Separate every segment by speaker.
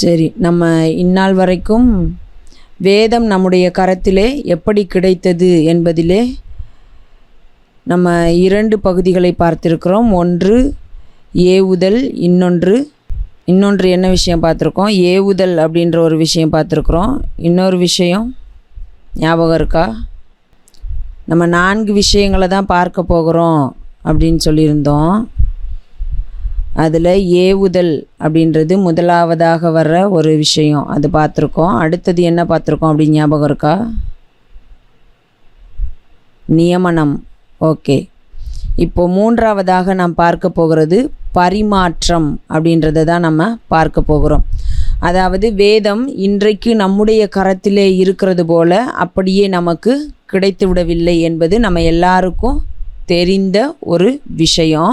Speaker 1: சரி, நம்ம இந்நாள் வரைக்கும் வேதம் நம்முடைய கரத்திலே எப்படி கிடைத்தது என்பதிலே நம்ம 2 பகுதிகளை பார்த்திருக்கிறோம். ஒன்று ஏவுதல், இன்னொன்று என்ன விஷயம் பார்த்துருக்கோம்? ஏவுதல் அப்படின்ற ஒரு விஷயம் பார்த்துருக்குறோம். இன்னொரு விஷயம் ஞாபகம் இருக்கா? நம்ம 4 விஷயங்களை தான் பார்க்க போகிறோம் அப்படின்னு சொல்லியிருந்தோம். அதில் ஏவுதல் அப்படின்றது முதலாவதாக வர்ற ஒரு விஷயம், அது பார்த்துருக்கோம். அடுத்தது என்ன பார்த்துருக்கோம் அப்படின்னு ஞாபகம் இருக்கா? நியமனம். ஓகே, இப்போ 3ஆவதாக நாம் பார்க்க போகிறது பரிமாற்றம் அப்படின்றத தான் நம்ம பார்க்க போகிறோம். அதாவது வேதம் இன்றைக்கு நம்முடைய கரத்திலே இருக்கிறது போல அப்படியே நமக்கு கிடைத்து விடவில்லை என்பது நம்ம எல்லாருக்கும் தெரிந்த ஒரு விஷயம்.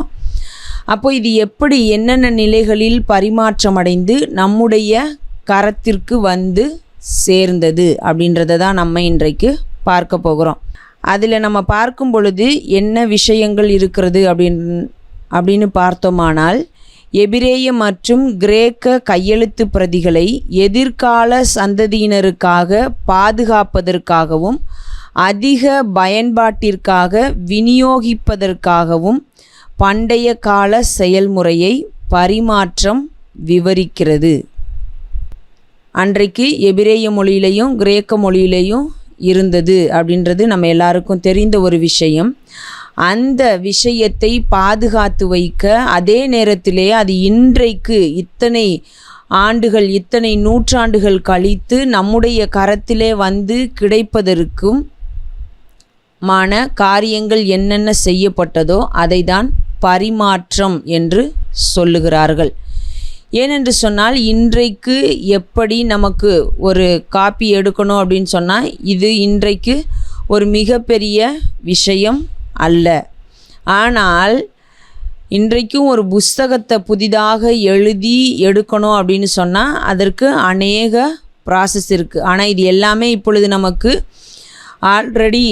Speaker 1: அப்போ இது எப்படி என்னென்ன நிலைகளில் பரிமாற்றம் அடைந்து நம்முடைய கரத்திற்கு வந்து சேர்ந்தது அப்படின்றத தான் நம்ம இன்றைக்கு பார்க்க போகிறோம். அதில் நம்ம பார்க்கும் பொழுது என்ன விஷயங்கள் இருக்கிறது அப்படின்னு பார்த்தோமானால், எபிரேய மற்றும் கிரேக்க கையெழுத்து பிரதிகளை எதிர்கால சந்ததியினருக்காக பாதுகாப்பதற்காகவும் அதிக பயன்பாட்டிற்காக விநியோகிப்பதற்காகவும் பண்டைய கால செயல்முறையை பரிமாற்றம் விவரிக்கிறது. அன்றைக்கு எபிரேய மொழியிலையும் கிரேக்க மொழியிலையும் இருந்தது அப்படின்றது நம்ம எல்லாருக்கும் தெரிந்த ஒரு விஷயம். அந்த விஷயத்தை பாதுகாத்து வைக்க, அதே நேரத்திலே அது இன்றைக்கு இத்தனை நூற்றாண்டுகள் கழித்து நம்முடைய கரத்திலே வந்து கிடைப்பதற்கும் காரியங்கள் என்னென்ன செய்யப்பட்டதோ அதை தான் பரிமாற்றம் என்று சொல்லுகிறார்கள். ஏனென்று சொன்னால், இன்றைக்கு எப்படி நமக்கு ஒரு காப்பி எடுக்கணும் அப்படின்னு சொன்னால், இது இன்றைக்கு ஒரு மிகப்பெரிய விஷயம் அல்ல. ஆனால் இன்றைக்கும் ஒரு புஸ்தகத்தை புதிதாக எழுதி எடுக்கணும் அப்படின்னு சொன்னால் அதற்கு அநேக ப்ராசஸ் இருக்குது. ஆனால் இது எல்லாமே இப்பொழுது நமக்கு ஆல்ரெடி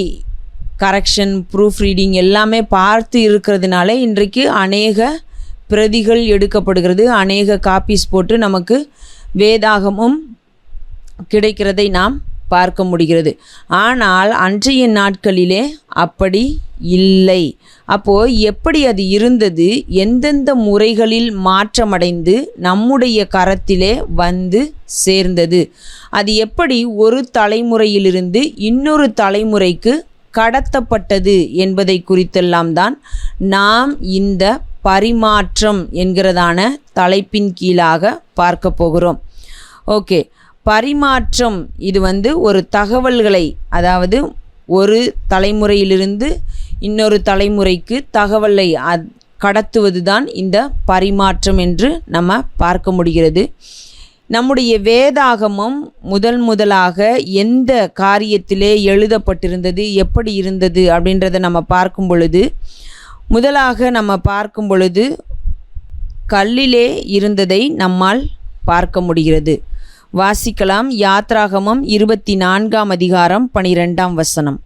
Speaker 1: கரெக்ஷன், ப்ரூஃப் ரீடிங் எல்லாமே பார்த்து இருக்கிறதுனால இன்றைக்கு அநேக பிரதிகள் எடுக்கப்படுகிறது. அநேக காப்பீஸ் போட்டு நமக்கு வேதாகமும் கிடைக்கிறதை நாம் பார்க்க முடிகிறது. ஆனால் அன்றைய நாட்களிலே அப்படி இல்லை. அப்போது எப்படி அது இருந்தது, எந்தெந்த முறைகளில் மாற்றமடைந்து நம்முடைய கரத்திலே வந்து சேர்ந்தது, அது எப்படி ஒரு தலைமுறையிலிருந்து இன்னொரு தலைமுறைக்கு கடத்தப்பட்டது என்பதை குறித்தெல்லாம் தான் நாம் இந்த பரிமாற்றம் என்கிறதான தலைப்பின் கீழாக பார்க்க போகிறோம். ஓகே, பரிமாற்றம் இது ஒரு தகவல்களை, அதாவது ஒரு தலைமுறையிலிருந்து இன்னொரு தலைமுறைக்கு தகவலை கடத்துவது தான் இந்த பரிமாற்றம் என்று நம்ம பார்க்க முடிகிறது. நம்முடைய வேதாகமம் முதலாக எந்த காரியத்திலே எழுதப்பட்டிருந்தது, எப்படி இருந்தது அப்படின்றத நம்ம பார்க்கும் பொழுது, முதலாக நம்ம பார்க்கும் பொழுது கல்லிலே இருந்ததை நம்மால் பார்க்க முடிகிறது. வாசிக்கலாம். யாத்ராகமம் 24ஆம் அதிகாரம் 12ஆம் வசனம்.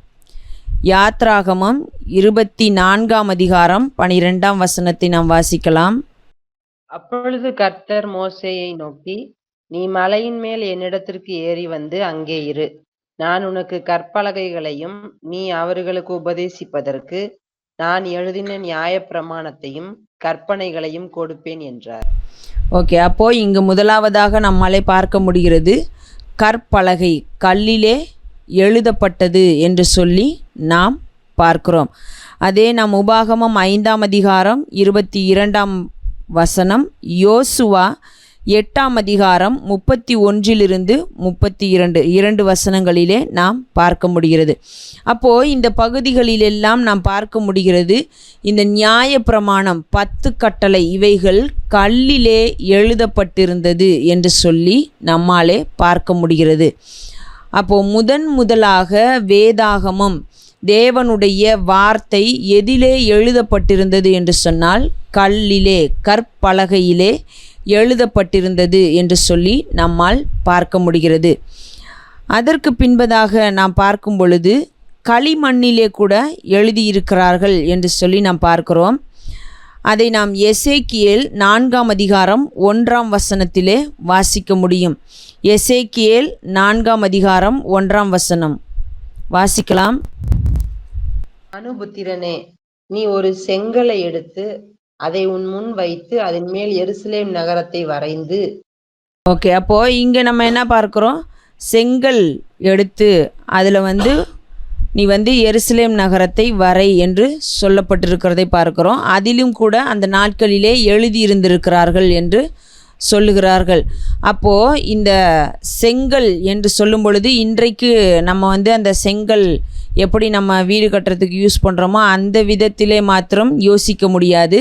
Speaker 1: யாத்ராகமம் 24ஆம் அதிகாரம் 12ஆம் வசனத்தை நாம் வாசிக்கலாம்.
Speaker 2: அப்பொழுது கர்த்தர் மோசேயை நோக்கி, நீ மலையின் மேல் என்னிடத்திற்கு ஏறி வந்து அங்கே இரு. நான் உனக்கு கற்பலகைகளையும் நீ அவர்களுக்கு உபதேசிப்பதற்கு நான் எழுதின நியாயப்பிரமாணத்தையும் கற்பனைகளையும் கொடுப்பேன் என்றார்.
Speaker 1: ஓகே, அப்போது இங்கு முதலாவதாக நம்மாலே பார்க்க முடிகிறது கற்பலகை, கல்லிலே எழுதப்பட்டது என்று சொல்லி நாம் பார்க்கிறோம். அதே நாம் உபாகமம் 5ஆம் அதிகாரம் 22ஆம் வசனம், யோசுவா 8ஆம் அதிகாரம் 31 32 வசனங்களிலே நாம் பார்க்க முடிகிறது. அப்போது இந்த பகுதிகளிலெல்லாம் நாம் பார்க்க முடிகிறது, இந்த நியாய பிரமாணம் 10 கட்டளை இவைகள் கல்லிலே எழுதப்பட்டிருந்தது என்று சொல்லி நம்மாலே பார்க்க முடிகிறது. அப்போது முதலாக வேதாகமம், தேவனுடைய வார்த்தை எதிலே எழுதப்பட்டிருந்தது என்று சொன்னால் கல்லிலே, கற்பலகையிலே எழுதப்பட்டிருந்தது என்று சொல்லி நம்மால் பார்க்க முடிகிறது. அதற்கு பின்பதாக நாம் பார்க்கும் பொழுது களிமண்ணிலே கூட எழுதியிருக்கிறார்கள் என்று சொல்லி நாம் பார்க்கிறோம். அதை நாம் எசேக்கியேல் 4ஆம் அதிகாரம் 1ஆம் வசனத்திலே வாசிக்க முடியும். எசேக்கியேல் 4ஆம் அதிகாரம் 1ஆம் வசனம் வாசிக்கலாம்.
Speaker 2: மனுபுத்திரனே, நீ ஒரு செங்கலை எடுத்து அதை உன் முன் வைத்து அதன் மேல் எருசலேம் நகரத்தை வரைந்து.
Speaker 1: ஓகே, அப்போது இங்கே நம்ம என்ன பார்க்குறோம்? செங்கல் எடுத்து அதில் நீ எருசலேம் நகரத்தை வரை என்று சொல்லப்பட்டிருக்கிறதை பார்க்கிறோம். அதிலும் கூட அந்த நாட்களிலே எழுதியிருந்திருக்கிறார்கள் என்று சொல்லுகிறார்கள். அப்போது இந்த செங்கல் என்று சொல்லும் பொழுது இன்றைக்கு நம்ம அந்த செங்கல் எப்படி நம்ம வீடு கட்டுறதுக்கு யூஸ் பண்ணுறோமோ அந்த விதத்திலே மாத்திரம் யோசிக்க முடியாது.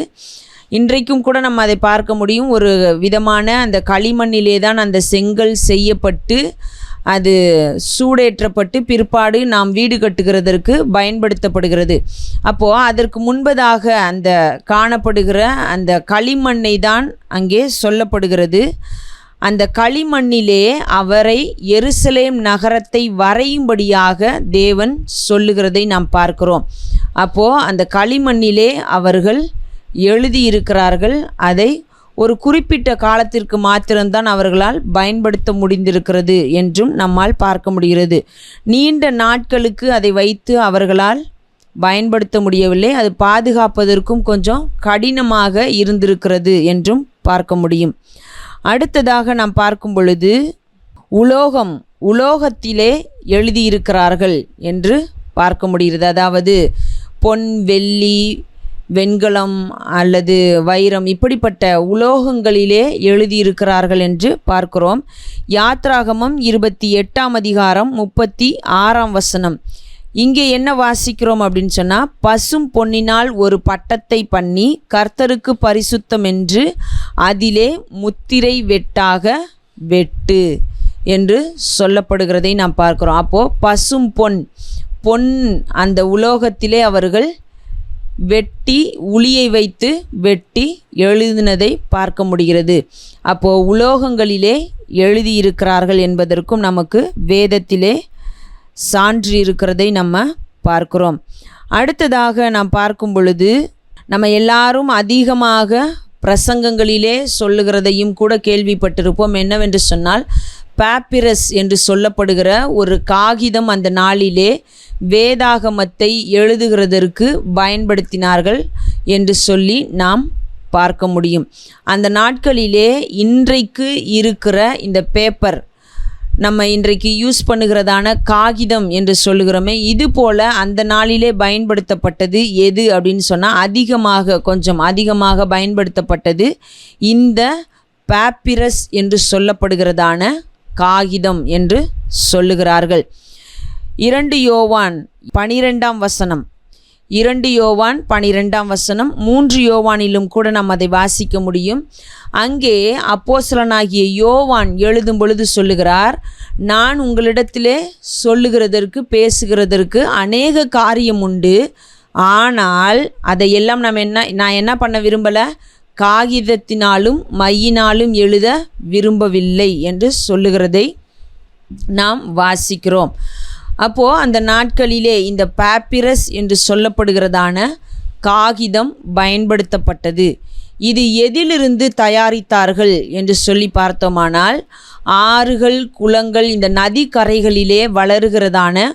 Speaker 1: இன்றைக்கும் கூட நம்ம அதை பார்க்க முடியும். ஒரு விதமான அந்த களிமண்ணிலே தான் அந்த செங்கல் செய்யப்பட்டு அது சூடேற்றப்பட்டு பிற்பாடு நாம் வீடு கட்டுகிறதற்கு பயன்படுத்தப்படுகிறது. அப்போது அதற்கு முன்பதாக அந்த காணப்படுகிற அந்த களிமண்ணை தான் அங்கே சொல்லப்படுகிறது. அந்த களிமண்ணிலே அவரை எருசலேம் நகரத்தை வரையும்படியாக தேவன் சொல்லுகிறதை நாம் பார்க்கிறோம். அப்போது அந்த களிமண்ணிலே அவர்கள் எழுதியிருக்கிறார்கள். அதை ஒரு குறிப்பிட்ட காலத்திற்கு மாத்திரம்தான் அவர்களால் பயன்படுத்த முடிந்திருக்கிறது என்றும் நம்மால் பார்க்க முடிகிறது. நீண்ட நாட்களுக்கு அதை வைத்து அவர்களால் பயன்படுத்த முடியவில்லை. அது பாதுகாப்பதற்கும் கொஞ்சம் கடினமாக இருந்திருக்கிறது என்றும் பார்க்க முடியும். அடுத்ததாக நாம் பார்க்கும் பொழுது உலோகத்திலே எழுதியிருக்கிறார்கள் என்று பார்க்க முடிகிறது. அதாவது பொன், வெள்ளி, வெண்கலம் அல்லது வைரம் இப்படிப்பட்ட உலோகங்களிலே எழுதியிருக்கிறார்கள் என்று பார்க்கிறோம். யாத்ராகமம் 28ஆம் அதிகாரம் 36ஆம் வசனம். இங்கே என்ன வாசிக்கிறோம் அப்படின்னு சொன்னால், பசும் பொன்னினால் ஒரு பட்டத்தை பண்ணி கர்த்தருக்கு பரிசுத்தம் என்று அதிலே முத்திரை வெட்டாக வெட்டு என்று சொல்லப்படுகிறதை நாம் பார்க்கிறோம். அப்போது பசும் பொன் அந்த உலோகத்திலே அவர்கள் வெட்டி உளியை வைத்து வெட்டி எழுதினதை பார்க்க முடிகிறது. அப்போது உலோகங்களிலே எழுதியிருக்கிறார்கள் என்பதற்கும் நமக்கு வேதத்திலே சான்று இருக்கிறதை நம்ம பார்க்கிறோம். அடுத்ததாக நாம் பார்க்கும் பொழுது நம்ம எல்லாரும் அதிகமாக பிரசங்கங்களிலே சொல்லுகிறதையும் கூட கேள்விப்பட்டிருப்போம். என்னவென்று சொன்னால், பாப்பிரஸ் என்று சொல்லப்படுகிற ஒரு காகிதம் அந்த நாளிலே வேதாகமத்தை எழுதுகிறதற்கு பயன்படுத்தினார்கள் என்று சொல்லி நாம் பார்க்க முடியும். அந்த நாட்களிலே இன்றைக்கு இருக்கிற இந்த பேப்பர், நம்ம இன்றைக்கு யூஸ் பண்ணுகிறதான காகிதம் என்று சொல்லுகிறோமே, இது போல் அந்த நாளிலே பயன்படுத்தப்பட்டது எது அப்படின்னு சொன்னால், கொஞ்சம் அதிகமாக பயன்படுத்தப்பட்டது இந்த பாப்பிரஸ் என்று சொல்லப்படுகிறதான காகிதம் என்று சொல்லுகிறார்கள். 2 யோவான் 12ஆம் வசனம், 2 யோவான் 12ஆம் வசனம், 3 யோவானிலும் கூட நாம் அதை வாசிக்க முடியும். அங்கே அப்போஸ்தலனாகிய யோவான் எழுதும் பொழுது சொல்லுகிறார், நான் உங்களிடத்திலே சொல்லுகிறதற்கு பேசுகிறதற்கு அநேக காரியம் உண்டு, ஆனால் அதையெல்லாம் நான் என்ன பண்ண விரும்பலை, காகிதத்தினாலும் மையினாலும் எழுத விரும்பவில்லை என்று சொல்லுகிறதை நாம் வாசிக்கிறோம். அப்போது அந்த நாட்களிலே இந்த பாப்பிரஸ் என்று சொல்லப்படுகிறதான காகிதம் பயன்படுத்தப்பட்டது. இது எதிலிருந்து தயாரித்தார்கள் என்று சொல்லி பார்த்தோமானால், ஆறுகள், குளங்கள், இந்த நதி கரைகளிலே வளருகிறதான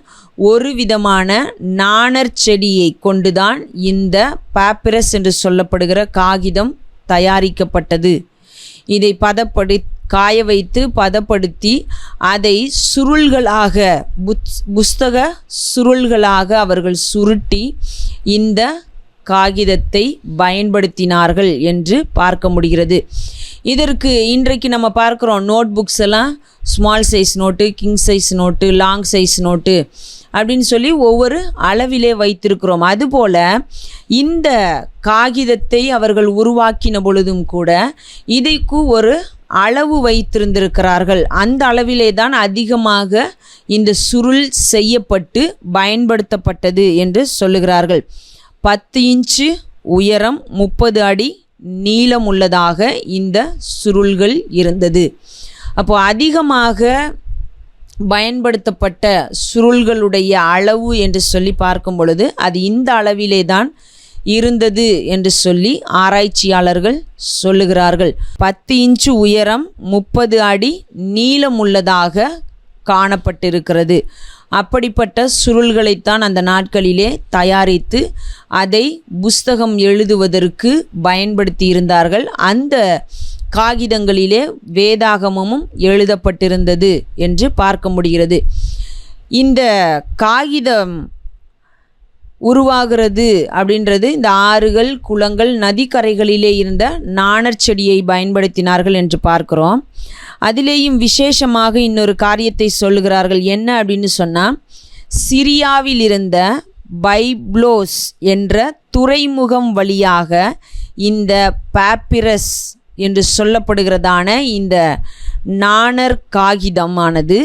Speaker 1: ஒரு விதமான நாணற் செடியை கொண்டுதான் இந்த பாப்பிரஸ் என்று சொல்லப்படுகிற காகிதம் தயாரிக்கப்பட்டது. இதை காய வைத்து பதப்படுத்தி அதை சுருள்களாக, புஸ்தக சுருள்களாக அவர்கள் சுருட்டி இந்த காகிதத்தை பயன்படுத்தினார்கள் என்று பார்க்க முடிகிறது. இதற்கு இன்றைக்கு நம்ம பார்க்குறோம், நோட் புக்ஸ் எல்லாம் small size note, king size note, long size note அப்படின்னு சொல்லி ஒவ்வொரு அளவிலே வைத்திருக்கிறோம். அதுபோல் இந்த காகிதத்தை அவர்கள் உருவாக்கின பொழுதும் கூட இதைக்கு ஒரு அளவு வைத்திருந்திருக்கிறார்கள். அந்த அளவிலே தான் அதிகமாக இந்த சுருள் செய்யப்பட்டு பயன்படுத்தப்பட்டது என்று சொல்லுகிறார்கள். 10 இன்ச்சு உயரம், 30 அடி நீளம் உள்ளதாக இந்த சுருள்கள் இருந்தது. அப்போது அதிகமாக பயன்படுத்தப்பட்ட சுருள்களுடைய அளவு என்று சொல்லி பார்க்கும் பொழுது அது இந்த அளவிலே தான் இருந்தது என்று சொல்லி ஆராய்ச்சியாளர்கள் சொல்லுகிறார்கள். 10 இன்ச்சு உயரம் 30 அடி நீளம் உள்ளதாக காணப்பட்டிருக்கிறது. அப்படிப்பட்ட சுருள்களைத்தான் அந்த நாட்களிலே தயாரித்து அதை புஸ்தகம் எழுதுவதற்கு பயன்படுத்தி இருந்தார்கள். அந்த காகிதங்களிலே வேதாகமமும் எழுதப்பட்டிருந்தது என்று பார்க்க முடிகிறது. இந்த காகிதம் உருவாகிறது அப்படின்றது இந்த ஆறுகள், குளங்கள், நதிக்கரைகளிலே இருந்த நாணற் செடியை பயன்படுத்தினார்கள் என்று பார்க்கிறோம். அதிலேயும் விசேஷமாக இன்னொரு காரியத்தை சொல்லுகிறார்கள். என்ன அப்படின்னு சொன்னால், சிரியாவில் இருந்த பைப்லோஸ் என்ற துறைமுகம் வழியாக இந்த பாப்பிரஸ் என்று சொல்லப்படுகிறதான இந்த நாணர் காகிதமானது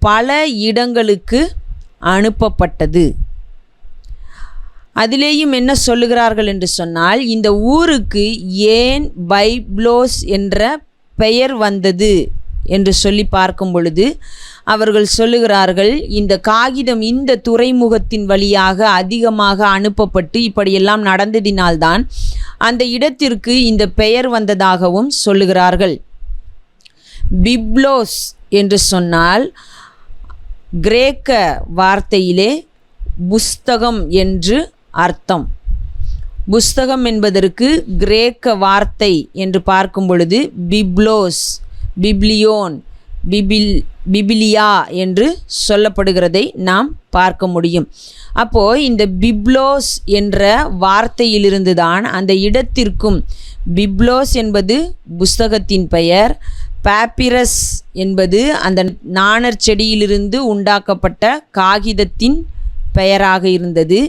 Speaker 1: பல இடங்களுக்கு அனுப்பப்பட்டது. அதிலேயும் என்ன சொல்லுகிறார்கள் என்று சொன்னால், இந்த ஊருக்கு ஏன் பைப்லோஸ் என்ற பெயர் வந்தது என்று சொல்லி பார்க்கும் பொழுது அவர்கள் சொல்லுகிறார்கள், இந்த காகிதம் இந்த துறைமுகத்தின் வழியாக அதிகமாக அனுப்பப்பட்டு இப்படியெல்லாம் நடந்ததினால்தான் அந்த இடத்திற்கு இந்த பெயர் வந்ததாகவும் சொல்லுகிறார்கள். பிப்லோஸ் என்று சொன்னால் கிரேக்க வார்த்தையிலே புஸ்தகம் என்று அர்த்தம். புஸ்தகம் என்பதற்கு கிரேக்க வார்த்தை என்று பார்க்கும் பொழுது பிப்லோஸ், பிப்லியோன், பிபிலியா என்று சொல்லப்படுகிறதை நாம் பார்க்க முடியும். அப்போது இந்த பிப்லோஸ் என்ற வார்த்தையிலிருந்து தான் அந்த இடத்திற்கும், பிப்லோஸ் என்பது புஸ்தகத்தின் பெயர், பாப்பிரஸ் என்பது அந்த நாணற் செடியிலிருந்து உண்டாக்கப்பட்ட காகிதத்தின் பெயராக இருந்தது.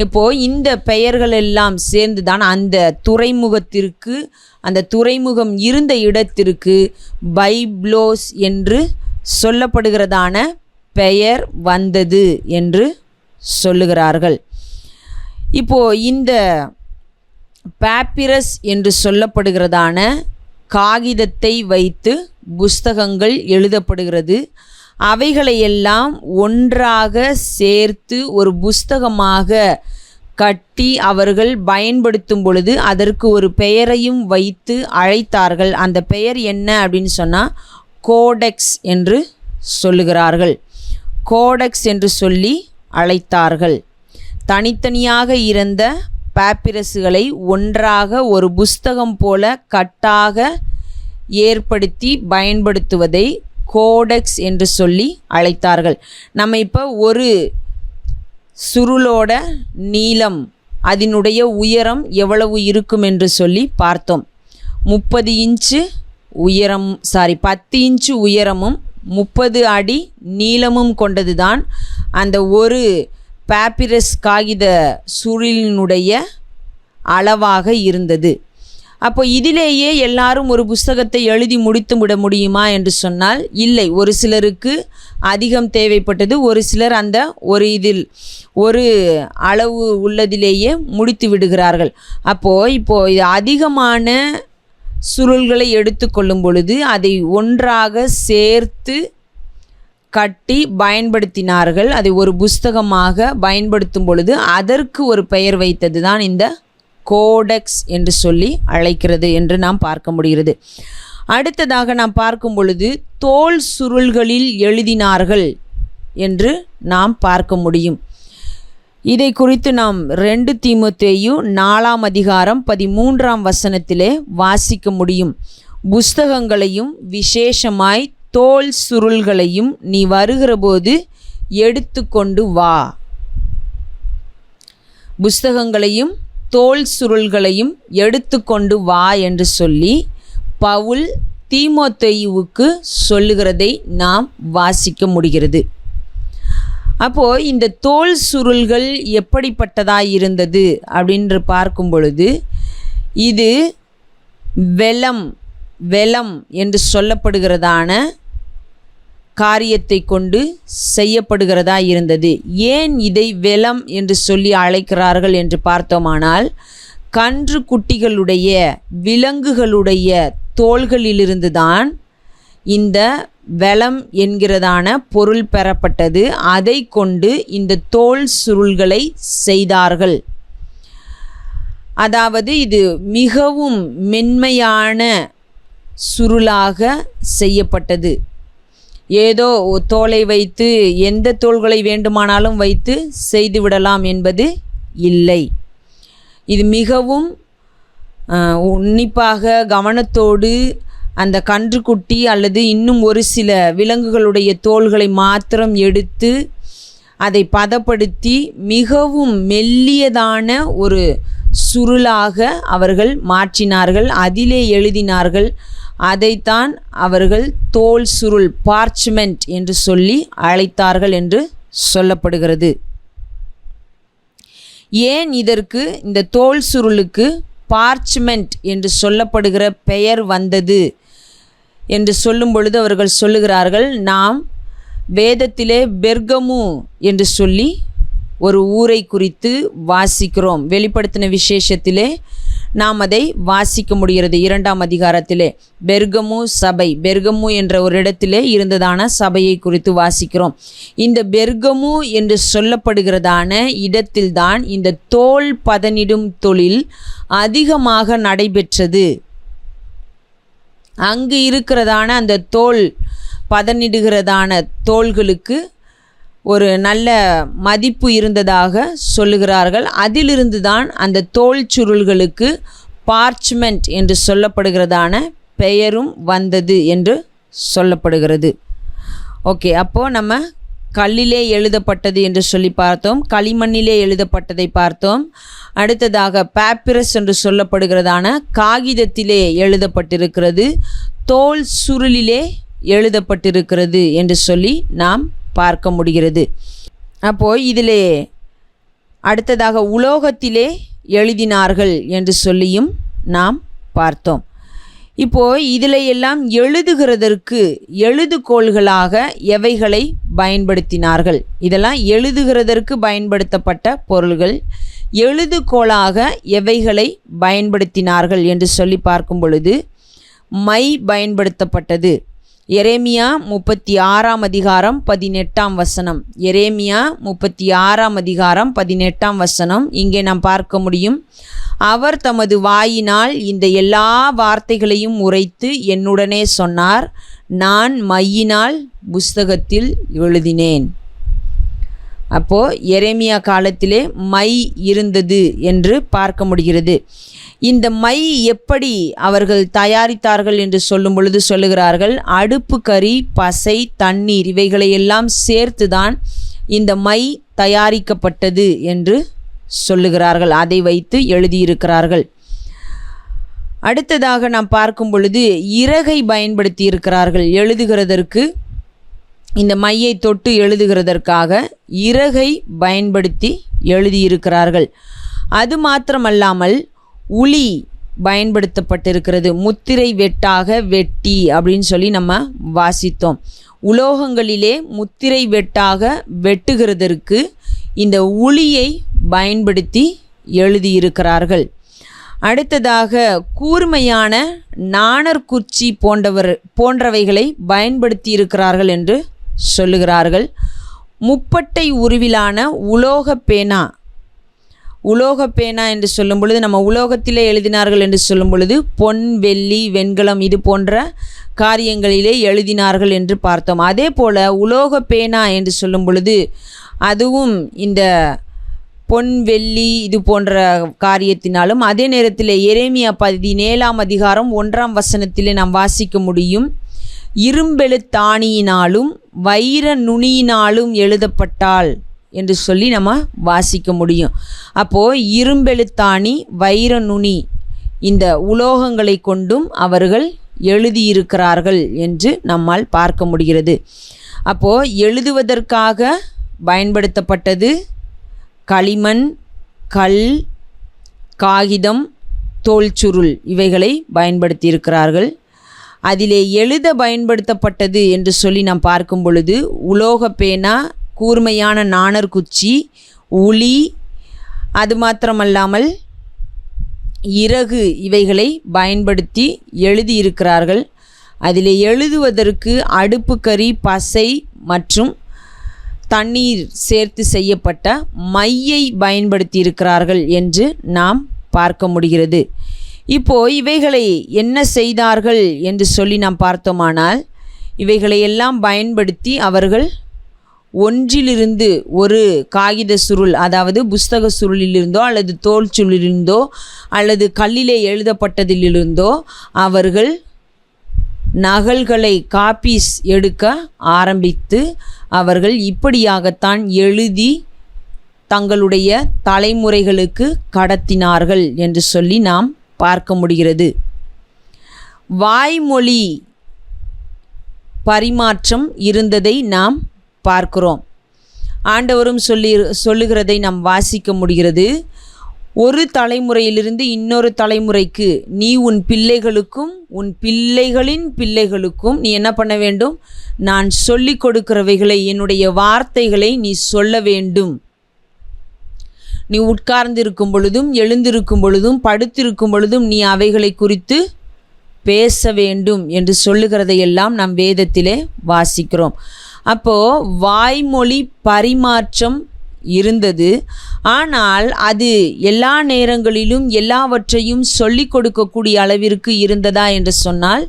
Speaker 1: இப்போது இந்த பெயர்கள் எல்லாம் சேர்ந்து தான் அந்த துறைமுகத்திற்கு, அந்த துறைமுகம் இருந்த இடத்திற்கு பைப்லோஸ் என்று சொல்லப்படுகிறதான பெயர் வந்தது என்று சொல்லுகிறார்கள். இப்போது இந்த பாப்பிரஸ் என்று சொல்லப்படுகிறதான காகிதத்தை வைத்து புஸ்தகங்கள் எழுதப்படுகிறது. அவைகளையெல்லாம் ஒன்றாக சேர்த்து ஒரு புஸ்தகமாக கட்டி அவர்கள் பயன்படுத்தும் பொழுது அதற்கு ஒரு பெயரையும் வைத்து அழைத்தார்கள். அந்த பெயர் என்ன அப்படின்னு சொன்னால் கோடெக்ஸ் என்று சொல்லுகிறார்கள். கோடெக்ஸ் என்று சொல்லி அழைத்தார்கள். தனித்தனியாக இருந்த பாப்பிரஸ்களை ஒன்றாக ஒரு புஸ்தகம் போல கட்டாக ஏற்படுத்தி பயன்படுத்துவதை கோடெக்ஸ் என்று சொல்லி அழைத்தார்கள். நம்ம இப்போ ஒரு சுருளோட நீளம், அதனுடைய உயரம் எவ்வளவு இருக்கும் என்று சொல்லி பார்த்தோம். 10 இன்ச்சு உயரம், 10 இன்ச்சு உயரமும் 30 அடி நீளமும் கொண்டது தான் அந்த ஒரு பாப்பிரஸ் காகித சுருளினுடைய அளவாக இருந்தது. அப்போ இதிலேயே எல்லாரும் ஒரு புஸ்தகத்தை எழுதி முடித்து விட முடியுமா என்று சொன்னால் இல்லை. ஒரு சிலருக்கு அதிகம் தேவைப்பட்டது, ஒரு சிலர் அந்த ஒரு அளவு உள்ளதிலேயே முடித்து விடுகிறார்கள். இப்போது அதிகமான சுருள்களை எடுத்துக்கொள்ளும் பொழுது அதை ஒன்றாக சேர்த்து கட்டி பயன்படுத்தினார்கள். அதை ஒரு புஸ்தகமாக பயன்படுத்தும் பொழுது அதற்கு ஒரு பெயர் வைத்தது தான் இந்த கோடெக்ஸ் என்று சொல்லி அழைக்கிறது என்று நாம் பார்க்க முடிகிறது. அடுத்ததாக நாம் பார்க்கும் பொழுது தோல் சுருள்களில் எழுதினார்கள் என்று நாம் பார்க்க முடியும். இதை குறித்து நாம் 2 தீமோத்தேயு 4ஆம் அதிகாரம் 13ஆம் வசனத்திலே வாசிக்க முடியும். புஸ்தகங்களையும் விசேஷமாய் தோல் சுருள்களையும் நீ வருகிறபோது எடுத்து கொண்டு வா. புஸ்தகங்களையும் தோல் சுருள்களையும் எடுத்து கொண்டு வா என்று சொல்லி பவுல் தீமோத்தேயுவுக்கு சொல்லுகிறதை நாம் வாசிக்க முடிகிறது. அப்போது இந்த தோல் சுருள்கள் எப்படிப்பட்டதாய் இருந்தது அப்படின்னு பார்க்கும் பொழுது இது வெலம் என்று சொல்லப்படுகிறதான காரியத்தை கொண்டு செய்யப்படுகிறதா இருந்தது. ஏன் இதை வெலம் என்று சொல்லி அழைக்கிறார்கள் என்று பார்த்தோமானால், கன்று குட்டிகளுடைய, விலங்குகளுடைய தோள்களிலிருந்து தான் இந்த வெலம் என்கிறதான பொருள் பெறப்பட்டது. அதை கொண்டு இந்த தோல் சுருள்களை செய்தார்கள். அதாவது இது மிகவும் மென்மையான சுருளாக செய்யப்பட்டது. ஏதோ தோலை வைத்து எந்த தோள்களை வேண்டுமானாலும் வைத்து செய்துவிடலாம் என்பது இல்லை. இது மிகவும் உன்னிப்பாக கவனத்தோடு அந்த கன்றுக்குட்டி அல்லது இன்னும் ஒரு சில விலங்குகளுடைய தோள்களை மாத்திரம் எடுத்து அதை பதப்படுத்தி மிகவும் மெல்லியதான ஒரு சுருளாக அவர்கள் மாற்றினார்கள். அதிலே எழுதினார்கள். அதைத்தான் அவர்கள் தோல் சுருள், பார்ச்மெண்ட் என்று சொல்லி அழைத்தார்கள் என்று சொல்லப்படுகிறது. ஏன் இதற்கு, இந்த தோல் சுருளுக்கு பார்ச்மெண்ட் என்று சொல்லப்படுகிற பெயர் வந்தது என்று சொல்லும் பொழுது அவர்கள் சொல்லுகிறார்கள், நாம் வேதத்திலே பெர்கமு என்று சொல்லி ஒரு ஊரை குறித்து வாசிக்கிறோம். வெளிப்படுத்தின விசேஷத்திலே நாம் அதை வாசிக்க முடிகிறது. 2ஆம் அதிகாரத்திலே பெர்கமு சபை, பெர்கமு என்ற ஒரு இடத்திலே இருந்ததான சபையை குறித்து வாசிக்கிறோம். இந்த பெர்கமு என்று சொல்லப்படுகிறதான இடத்தில்தான் இந்த தோல் பதனிடும் தொழில் அதிகமாக நடைபெற்றது. அங்கு இருக்கிறதான அந்த தோல் பதனிடுகிறதான தோள்களுக்கு ஒரு நல்ல மதிப்பு இருந்ததாக சொல்லுகிறார்கள். அதிலிருந்து தான் அந்த தோல் சுருள்களுக்கு பார்ச்மெண்ட் என்று சொல்லப்படுகிறதான பெயரும் வந்தது என்று சொல்லப்படுகிறது. ஓகே, அப்போது நம்ம கல்லிலே எழுதப்பட்டது என்று சொல்லி பார்த்தோம், களிமண்ணிலே எழுதப்பட்டதை பார்த்தோம். அடுத்ததாக பேப்பிரஸ் என்று சொல்லப்படுகிறதான காகிதத்திலே எழுதப்பட்டிருக்கிறது, தோல் சுருளிலே எழுதப்பட்டிருக்கிறது என்று சொல்லி நாம் பார்க்க முடிகிறது. அப்போது இதிலே அடுத்ததாக உலோகத்திலே எழுதினார்கள் என்று சொல்லியும் நாம் பார்த்தோம். இப்போது இதில் எல்லாம் எழுதுகிறதற்கு எழுதுகோள்களாக எவைகளை பயன்படுத்தினார்கள்? இதெல்லாம் எழுதுகிறதற்கு பயன்படுத்தப்பட்ட பொருள்கள். எழுதுகோளாக எவைகளை பயன்படுத்தினார்கள் என்று சொல்லி பார்க்கும் பொழுது மை பயன்படுத்தப்பட்டது. எரேமியா 36ஆம் அதிகாரம் 18ஆம் வசனம். எரேமியா 36ஆம் அதிகாரம் 18ஆம் வசனம் இங்கே நாம் பார்க்க முடியும். அவர் தமது வாயினால் இந்த எல்லா வார்த்தைகளையும் உரைத்து என்னுடனே சொன்னார், நான் மையினால் புஸ்தகத்தில் எழுதினேன். அப்போது எரேமியா காலத்திலே மை இருந்தது என்று பார்க்க முடிகிறது. இந்த மை எப்படி அவர்கள் தயாரித்தார்கள் என்று சொல்லும் பொழுது சொல்லுகிறார்கள், அடுப்பு கரி, பசை, தண்ணீர் இவைகளையெல்லாம் சேர்த்து தான் இந்த மை தயாரிக்கப்பட்டது என்று சொல்லுகிறார்கள். அதை வைத்து எழுதியிருக்கிறார்கள். அடுத்ததாக நாம் பார்க்கும் பொழுது இறகை பயன்படுத்தி இருக்கிறார்கள் எழுதுகிறதற்கு. இந்த மையை தொட்டு எழுதுகிறதற்காக இறகை பயன்படுத்தி எழுதியிருக்கிறார்கள். அது மாத்திரமல்லாமல் உளி பயன்படுத்தப்பட்டிருக்கிறது. முத்திரை வெட்டாக வெட்டி அப்படின்னு சொல்லி நம்ம வாசித்தோம். உலோகங்களிலே முத்திரை வெட்டாக வெட்டுகிறதற்கு இந்த உளியை பயன்படுத்தி எழுதியிருக்கிறார்கள். அடுத்ததாக கூர்மையான நாணற்குச்சி போன்றவைகளை பயன்படுத்தி இருக்கிறார்கள் என்று சொல்லுகிறார்கள். முப்பட்டை உருவிலான உலோக பேனா, உலோக பேனா என்று சொல்லும் பொழுது நம்ம உலோகத்திலே எழுதினார்கள் என்று சொல்லும் பொழுது பொன், வெள்ளி, வெண்கலம் இது போன்ற காரியங்களிலே எழுதினார்கள் என்று பார்த்தோம். அதே போல் உலோக பேனா என்று சொல்லும் பொழுது அதுவும் இந்த பொன், வெள்ளி இது போன்ற காரியத்தினாலும், அதே நேரத்தில் எரேமியா 17ஆம் அதிகாரம் 1ஆம் வசனத்திலே நாம் வாசிக்க முடியும், இரும்பெழுத்தாணியினாலும் வைர நுனியினாலும் எழுதப்பட்டால் என்று சொல்லி நம்ம வாசிக்க முடியும். அப்போது இரும்பெழுத்தாணி, வைர நுனி இந்த உலோகங்களை கொண்டும் அவர்கள் எழுதியிருக்கிறார்கள் என்று நம்மால் பார்க்க முடிகிறது. அப்போது எழுதுவதற்காக பயன்படுத்தப்பட்டது களிமண், கல், காகிதம், தோல் சுருள் இவைகளை பயன்படுத்தியிருக்கிறார்கள். அதிலே எழுத பயன்படுத்தப்பட்டது என்று சொல்லி நாம் பார்க்கும் பொழுது உலோக பேனா, கூர்மையான நாணற்குச்சி, உளி, அது மாத்திரமல்லாமல் இறகு இவைகளை பயன்படுத்தி எழுதியிருக்கிறார்கள். அதில் எழுதுவதற்கு அடுப்பு கரி, பசை மற்றும் தண்ணீர் சேர்த்து செய்யப்பட்ட மையை பயன்படுத்தி இருக்கிறார்கள் என்று நாம் பார்க்க முடிகிறது. இப்போது இவைகளை என்ன செய்தார்கள் என்று சொல்லி நாம் பார்த்தோமானால், இவைகளை எல்லாம் பயன்படுத்தி அவர்கள் ஒன்றிலிருந்து ஒரு காகித சுருள், அதாவது புஸ்தக சுருளிலிருந்தோ அல்லது தோல் சுருளிலிருந்தோ அல்லது கல்லிலே எழுதப்பட்டதிலிருந்தோ அவர்கள் நகல்களை காப்பீஸ் எடுக்க ஆரம்பித்து அவர்கள் இப்படியாகத்தான் எழுதி தங்களுடைய தலைமுறைகளுக்கு கடத்தினார்கள் என்று சொல்லி நாம் பார்க்க முடிகிறது. வாய்மொழி பரிமாற்றம் இருந்ததை நாம் பார்க்கிறோம். ஆண்டவரும் சொல்லுகிறதை நாம் வாசிக்க முடிகிறது. ஒரு தலைமுறையிலிருந்து இன்னொரு தலைமுறைக்கு நீ உன் பிள்ளைகளுக்கும் உன் பிள்ளைகளின் பிள்ளைகளுக்கும் நீ என்ன பண்ண வேண்டும்? நான் சொல்லிக் கொடுக்கிறவைகளை, என்னுடைய வார்த்தைகளை நீ சொல்ல வேண்டும். நீ உட்கார்ந்திருக்கும் பொழுதும் எழுந்திருக்கும் பொழுதும் படுத்திருக்கும் பொழுதும் நீ அவைகளை குறித்து பேச வேண்டும் என்று சொல்லுகிறதையெல்லாம் நாம் வேதத்திலே வாசிக்கிறோம். அப்போது வாய்மொழி பரிமாற்றம் இருந்தது. ஆனால் அது எல்லா நேரங்களிலும் எல்லாவற்றையும் சொல்லிக் கொடுக்கக்கூடிய அளவிற்கு இருந்ததா என்று சொன்னால்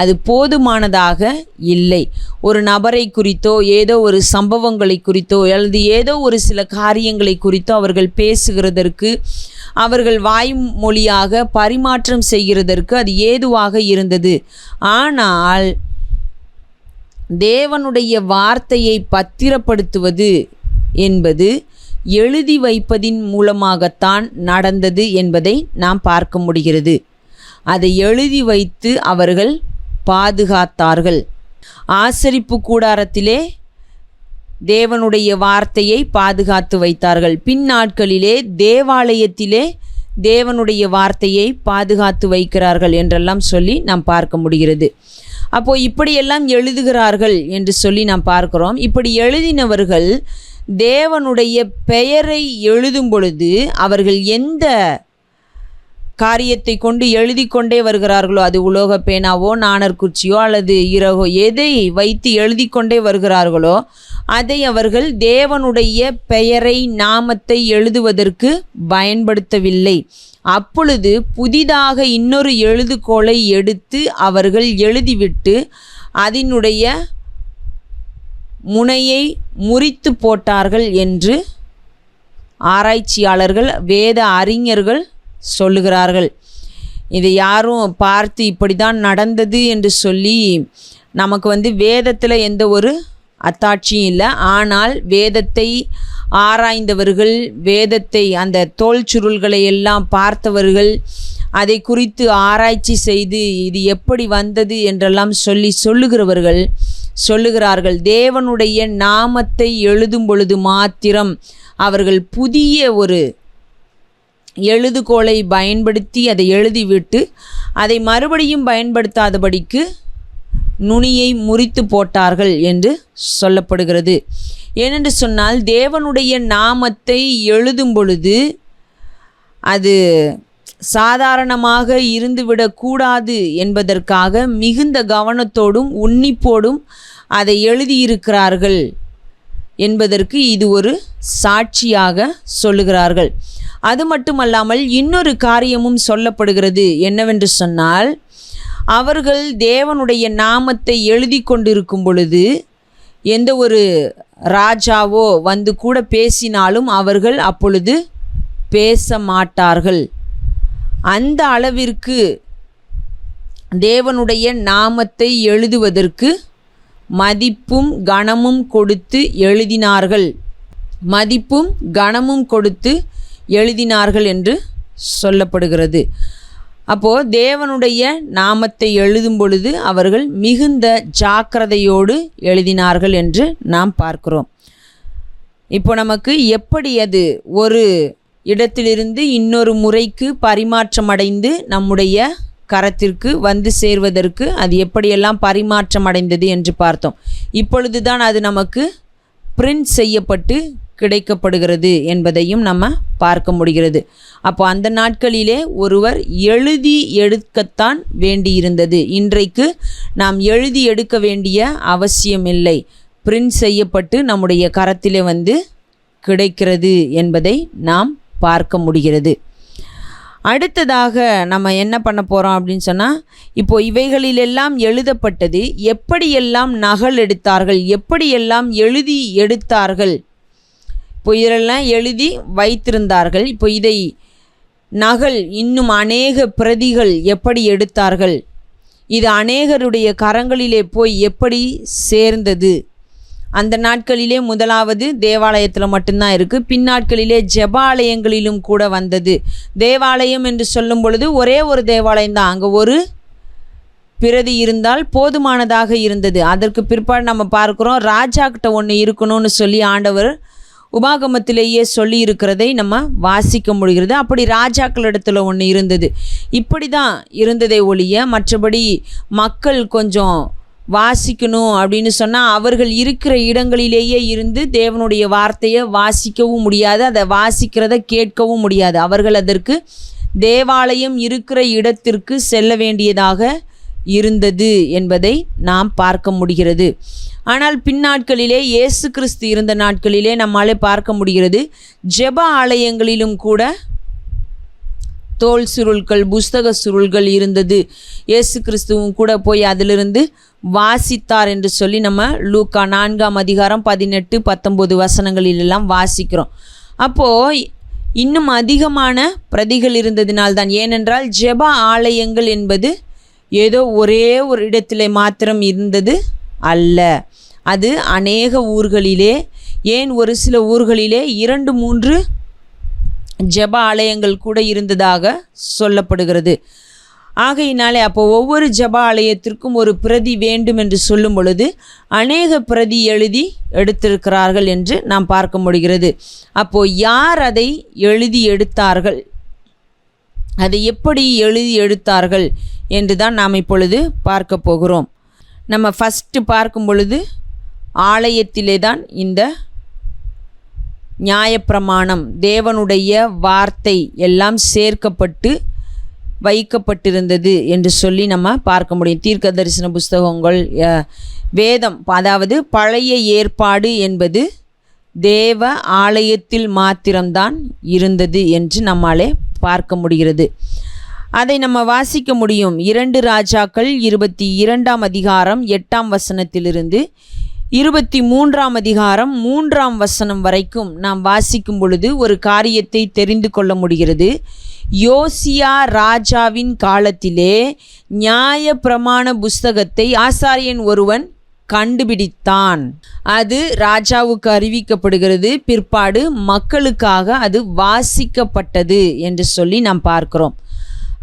Speaker 1: அது போதுமானதாக இல்லை. ஒரு நபரை குறித்தோ ஏதோ ஒரு சம்பவங்களை குறித்தோ அல்லது ஏதோ ஒரு சில காரியங்களை குறித்தோ அவர்கள் பேசுகிறதற்கு, அவர்கள் வாய்மொழியாக பரிமாற்றம் செய்கிறதற்கு அது ஏதுவாக இருந்தது. ஆனால் தேவனுடைய வார்த்தையை பத்திரப்படுத்துவது என்பது எழுதி வைப்பதின் மூலமாகத்தான் நடந்தது என்பதை நாம் பார்க்க முடிகிறது. அதை எழுதி வைத்து அவர்கள் பாதுகாத்தார்கள். ஆசரிப்பு கூடாரத்திலே தேவனுடைய வார்த்தையை பாதுகாத்து வைத்தார்கள். பின் நாட்களிலே தேவாலயத்திலே தேவனுடைய வார்த்தையை பாதுகாத்து வைக்கிறார்கள் என்றெல்லாம் சொல்லி நாம் பார்க்க முடிகிறது. அப்போது இப்படியெல்லாம் எழுதுகிறார்கள் என்று சொல்லி நாம் பார்க்கிறோம். இப்படி எழுதினவர்கள் தேவனுடைய பெயரை எழுதும் பொழுது அவர்கள் எந்த காரியத்தை கொண்டு எழுதி கொண்டே வருகிறார்களோ, அது உலோக பேனாவோ நாணற்குச்சியோ அல்லது இறகோ, எதை வைத்து எழுதி கொண்டே வருகிறார்களோ அதை அவர்கள் தேவனுடைய பெயரை நாமத்தை எழுதுவதற்கு பயன்படுத்தவில்லை. அப்பொழுது புதிதாக இன்னொரு எழுதுகோலை எடுத்து அவர்கள் எழுதிவிட்டு அதனுடைய முனையை முறித்து போட்டார்கள் என்று ஆராய்ச்சியாளர்கள், வேத அறிஞர்கள் சொல்லுகிறார்கள். இதை யாரும் பார்த்து இப்படி தான் நடந்தது என்று சொல்லி நமக்கு வேதத்தில் எந்த ஒரு அத்தாட்சியும் இல்லை. ஆனால் வேதத்தை ஆராய்ந்தவர்கள், வேதத்தை அந்த தோல் சுருள்களை எல்லாம் பார்த்தவர்கள், அதை குறித்து ஆராய்ச்சி செய்து இது எப்படி வந்தது என்றெல்லாம் சொல்லுகிறவர்கள் சொல்லுகிறார்கள், தேவனுடைய நாமத்தை எழுதும் பொழுது மாத்திரம் அவர்கள் புதிய ஒரு எழுதுகோலை பயன்படுத்தி அதை எழுதிவிட்டு அதை மறுபடியும் பயன்படுத்தாதபடிக்கு நுனியை முறித்து போட்டார்கள் என்று சொல்லப்படுகிறது. ஏனென்று சொன்னால் தேவனுடைய நாமத்தை எழுதும் பொழுது அது சாதாரணமாக இருந்துவிடக்கூடாது என்பதற்காக மிகுந்த கவனத்தோடும் உன்னிப்போடும் அதை எழுதியிருக்கிறார்கள் என்பதற்கு இது ஒரு சாட்சியாக சொல்லுகிறார்கள். அது மட்டுமல்லாமல் இன்னொரு காரியமும் சொல்லப்படுகிறது. என்னவென்று சொன்னால், அவர்கள் தேவனுடைய நாமத்தை எழுதி கொண்டிருக்கும் பொழுது எந்த ஒரு ராஜாவோ வந்து கூட பேசினாலும் அவர்கள் அப்பொழுது பேச மாட்டார்கள். அந்த அளவிற்கு தேவனுடைய நாமத்தை எழுதுவதற்கு மதிப்பும் கனமும் கொடுத்து எழுதினார்கள். மதிப்பும் கனமும் கொடுத்து எழுதினார்கள் என்று சொல்லப்படுகிறது. அப்போது தேவனுடைய நாமத்தை எழுதும் பொழுது அவர்கள் மிகுந்த ஜாக்கிரதையோடு எழுதினார்கள் என்று நாம் பார்க்கிறோம். இப்போ நமக்கு எப்படி அது ஒரு இடத்திலிருந்து இன்னொரு முறைக்கு பரிமாற்றம் அடைந்து நம்முடைய கரத்திற்கு வந்து சேர்வதற்கு அது எப்படியெல்லாம் பரிமாற்றம் அடைந்தது என்று பார்த்தோம். இப்பொழுது தான் அது நமக்கு பிரிண்ட் செய்யப்பட்டு கிடைக்கப்படுகிறது என்பதையும் நம்ம பார்க்க முடிகிறது. அப்போ அந்த நாட்களிலே ஒருவர் எழுதி எடுக்கத்தான் வேண்டியிருந்தது. இன்றைக்கு நாம் எழுதி எடுக்க வேண்டிய அவசியமில்லை. பிரிண்ட் செய்யப்பட்டு நம்முடைய கரத்திலே கிடைக்கிறது என்பதை நாம் பார்க்க முடிகிறது. அடுத்ததாக நம்ம என்ன பண்ண போகிறோம் அப்படின்னு சொன்னால், இப்போது இவைகளிலெல்லாம் எழுதப்பட்டது எப்படியெல்லாம் நகல் எடுத்தார்கள், எப்படியெல்லாம் எழுதி எடுத்தார்கள். இப்போ இதெல்லாம் எழுதி வைத்திருந்தார்கள். இப்போ இதை நகல் இன்னும் அநேக பிரதிகள் எப்படி எடுத்தார்கள், இது அநேகருடைய கரங்களிலே போய் எப்படி சேர்ந்தது. அந்த நாட்களிலே முதலாவது தேவாலயத்தில் மட்டும்தான் இருக்குது. பின்னாட்களிலே ஜெபாலயங்களிலும் கூட வந்தது. தேவாலயம் என்று சொல்லும் பொழுது ஒரே ஒரு தேவாலயம் தான், அங்கே ஒரு பிரதி இருந்தால் போதுமானதாக இருந்தது. அதற்கு பிற்பாடு நம்ம பார்க்குறோம், ராஜாக்கிட்ட ஒன்று இருக்கணும்னு சொல்லி ஆண்டவர் உபாகமத்திலேயே சொல்லி இருக்கிறதை நம்ம வாசிக்க முடிகிறது. அப்படி ராஜாக்களிடத்தில் ஒன்று இருந்தது. இப்படி தான் இருந்ததை ஒழிய மற்றபடி மக்கள் கொஞ்சம் வாசிக்கணும் அப்படின்னு சொன்னால் அவர்கள் இருக்கிற இடங்களிலேயே இருந்து தேவனுடைய வார்த்தையை வாசிக்கவும் முடியாது, அதை வாசிக்கிறத கேட்கவும் முடியாது. அவர்கள் அதற்கு தேவாலயம் இருக்கிற இடத்திற்கு செல்ல வேண்டியதாக இருந்தது என்பதை நாம் பார்க்க முடிகிறது. ஆனால் பின்னாட்களிலே இயேசு கிறிஸ்து இருந்த நாட்களிலே நம்மாலே பார்க்க முடிகிறது, ஜெப ஆலயங்களிலும் கூட தோல் சுருள்கள், புஸ்தக சுருள்கள் இருந்தது. இயேசு கிறிஸ்துவும் கூட போய் அதிலிருந்து வாசித்தார் என்று சொல்லி நம்ம லூக்கா 4ஆம் அதிகாரம் 18-19 வசனங்களிலெல்லாம் வாசிக்கிறோம். அப்போது இன்னும் அதிகமான பிரதிகள் இருந்ததினால்தான். ஏனென்றால் ஜெப ஆலயங்கள் என்பது ஏதோ ஒரே ஒரு இடத்திலே மாத்திரம் இருந்தது அல்ல. அது அநேக ஊர்களிலே, ஏன் ஒரு சில ஊர்களிலே 2-3 ஜெப ஆலயங்கள் கூட இருந்ததாக சொல்லப்படுகிறது. ஆகையினாலே அப்போ ஒவ்வொரு ஜெப ஆலயத்திற்கும் ஒரு பிரதி வேண்டும் என்று சொல்லும் பொழுது அநேக பிரதி எழுதி எடுத்திருக்கிறார்கள் என்று நாம் பார்க்க முடிகிறது. அப்போது யார் அதை எழுதி எடுத்தார்கள், அதை எப்படி எழுதி எடுத்தார்கள் என்று தான் நாம் இப்பொழுது பார்க்க போகிறோம். நம்ம ஃபஸ்ட்டு பார்க்கும் பொழுது ஆலயத்திலே தான் இந்த நியாயப்பிரமாணம், தேவனுடைய வார்த்தை எல்லாம் சேர்க்கப்பட்டு வைக்கப்பட்டிருந்தது என்று சொல்லி நம்ம பார்க்க முடியும். தீர்க்க தரிசன புஸ்தகங்கள், வேதம், அதாவது பழைய ஏற்பாடு என்பது தேவ ஆலயத்தில் மாத்திரம்தான் இருந்தது என்று நம்மாலே பார்க்க முடிகிறது. அதை நம்ம வாசிக்க முடியும். 2 ராஜாக்கள் 22ஆம் அதிகாரம் 8ஆம் வசனத்திலிருந்து 23ஆம் அதிகாரம் 3ஆம் வசனம் வரைக்கும் நாம் வாசிக்கும் பொழுது ஒரு காரியத்தை தெரிந்து கொள்ள முடிகிறது. யோசியா ராஜாவின் காலத்திலே நியாய பிரமாண புஸ்தகத்தை ஆசாரியன் ஒருவன் கண்டுபிடித்தான். அது ராஜாவுக்கு அறிவிக்கப்படுகிறது. பிற்பாடு மக்களுக்காக அது வாசிக்கப்பட்டது என்று சொல்லி நாம் பார்க்கிறோம்.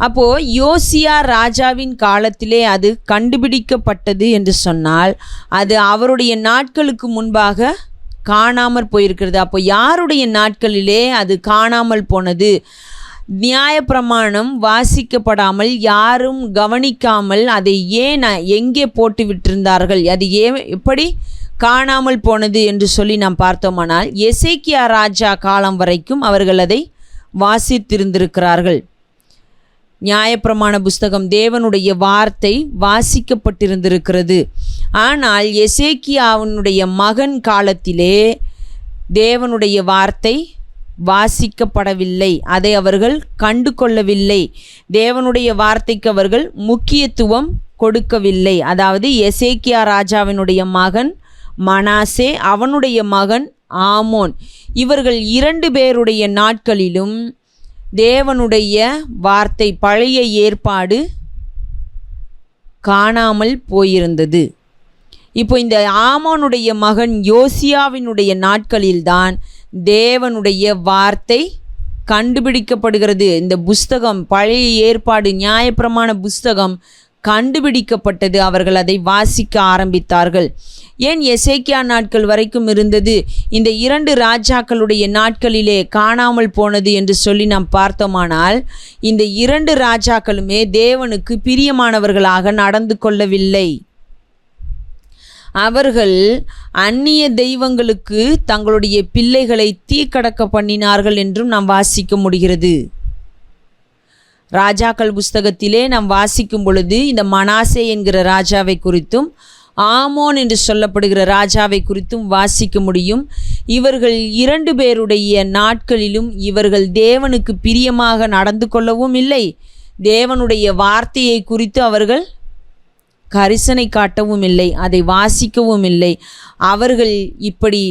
Speaker 1: அப்போது யோசியா ராஜாவின் காலத்திலே அது கண்டுபிடிக்கப்பட்டது என்று சொன்னால் அது அவருடைய நாட்களுக்கு முன்பாக காணாமற் போயிருக்கிறது. அப்போ யாருடைய நாட்களிலே அது காணாமல் போனது? நியாயப்பிரமாணம் வாசிக்கப்படாமல் யாரும் கவனிக்காமல் அதை ஏன் எங்கே போட்டு விட்டிருந்தார்கள், அது எப்படி காணாமல் போனது என்று சொல்லி நாம் பார்த்தோமானால் எசேக்கியா ராஜா காலம் வரைக்கும் அவர்கள் அதை வாசித்திருந்திருக்கிறார்கள். நியாயப்பிரமாண புஸ்தகம், தேவனுடைய வார்த்தை வாசிக்கப்பட்டிருந்திருக்கிறது. ஆனால் எசேக்கியாவினுடைய மகன் காலத்திலே தேவனுடைய வார்த்தை வாசிக்கப்படவில்லை, அதை அவர்கள் கண்டு கொள்ளவில்லை, தேவனுடைய வார்த்தைக்கு அவர்கள் முக்கியத்துவம் கொடுக்கவில்லை. அதாவது எசேக்கியா ராஜாவினுடைய மகன் மனாசே, அவனுடைய மகன் ஆமோன், இவர்கள் 2 பேருடைய நாட்களிலும் தேவனுடைய வார்த்தை, பழைய ஏற்பாடு காணாமல் போயிருந்தது. இப்போ இந்த ஆமோனுடைய மகன் யோசியாவினுடைய நாட்களில்தான் தேவனுடைய வார்த்தை கண்டுபிடிக்கப்படுகிறது. இந்த புஸ்தகம், பழைய ஏற்பாடு நியாயப்பிரமாண புஸ்தகம் கண்டுபிடிக்கப்பட்டது. அவர்கள் அதை வாசிக்க ஆரம்பித்தார்கள். ஏன் எசேக்கியா நாட்கள் வரைக்கும் இருந்தது, இந்த 2 ராஜாக்களுடைய நாட்களிலே காணாமல் போனது என்று சொல்லி நாம் பார்த்தோமானால் இந்த 2 ராஜாக்களுமே தேவனுக்கு பிரியமானவர்களாக நடந்து கொள்ளவில்லை. அவர்கள் அந்நிய தெய்வங்களுக்கு தங்களுடைய பிள்ளைகளை தீக்கடக்க பண்ணினார்கள் என்றும் நாம் வாசிக்க முடிகிறது. ராஜாக்கள் புஸ்தகத்திலே நாம் வாசிக்கும் பொழுது இந்த மனாசே என்கிற ராஜாவை குறித்தும் ஆமோன் என்று சொல்லப்படுகிற ராஜாவை குறித்தும் வாசிக்க முடியும். இவர்கள் 2 பேருடைய நாட்களிலும் இவர்கள் தேவனுக்கு பிரியமாக நடந்து கொள்ளவும் இல்லை, தேவனுடைய வார்த்தையை குறித்து அவர்கள் கரிசனை காட்டவும் இல்லை, அதை வாசிக்கவும் இல்லை. அவர்கள் இப்படி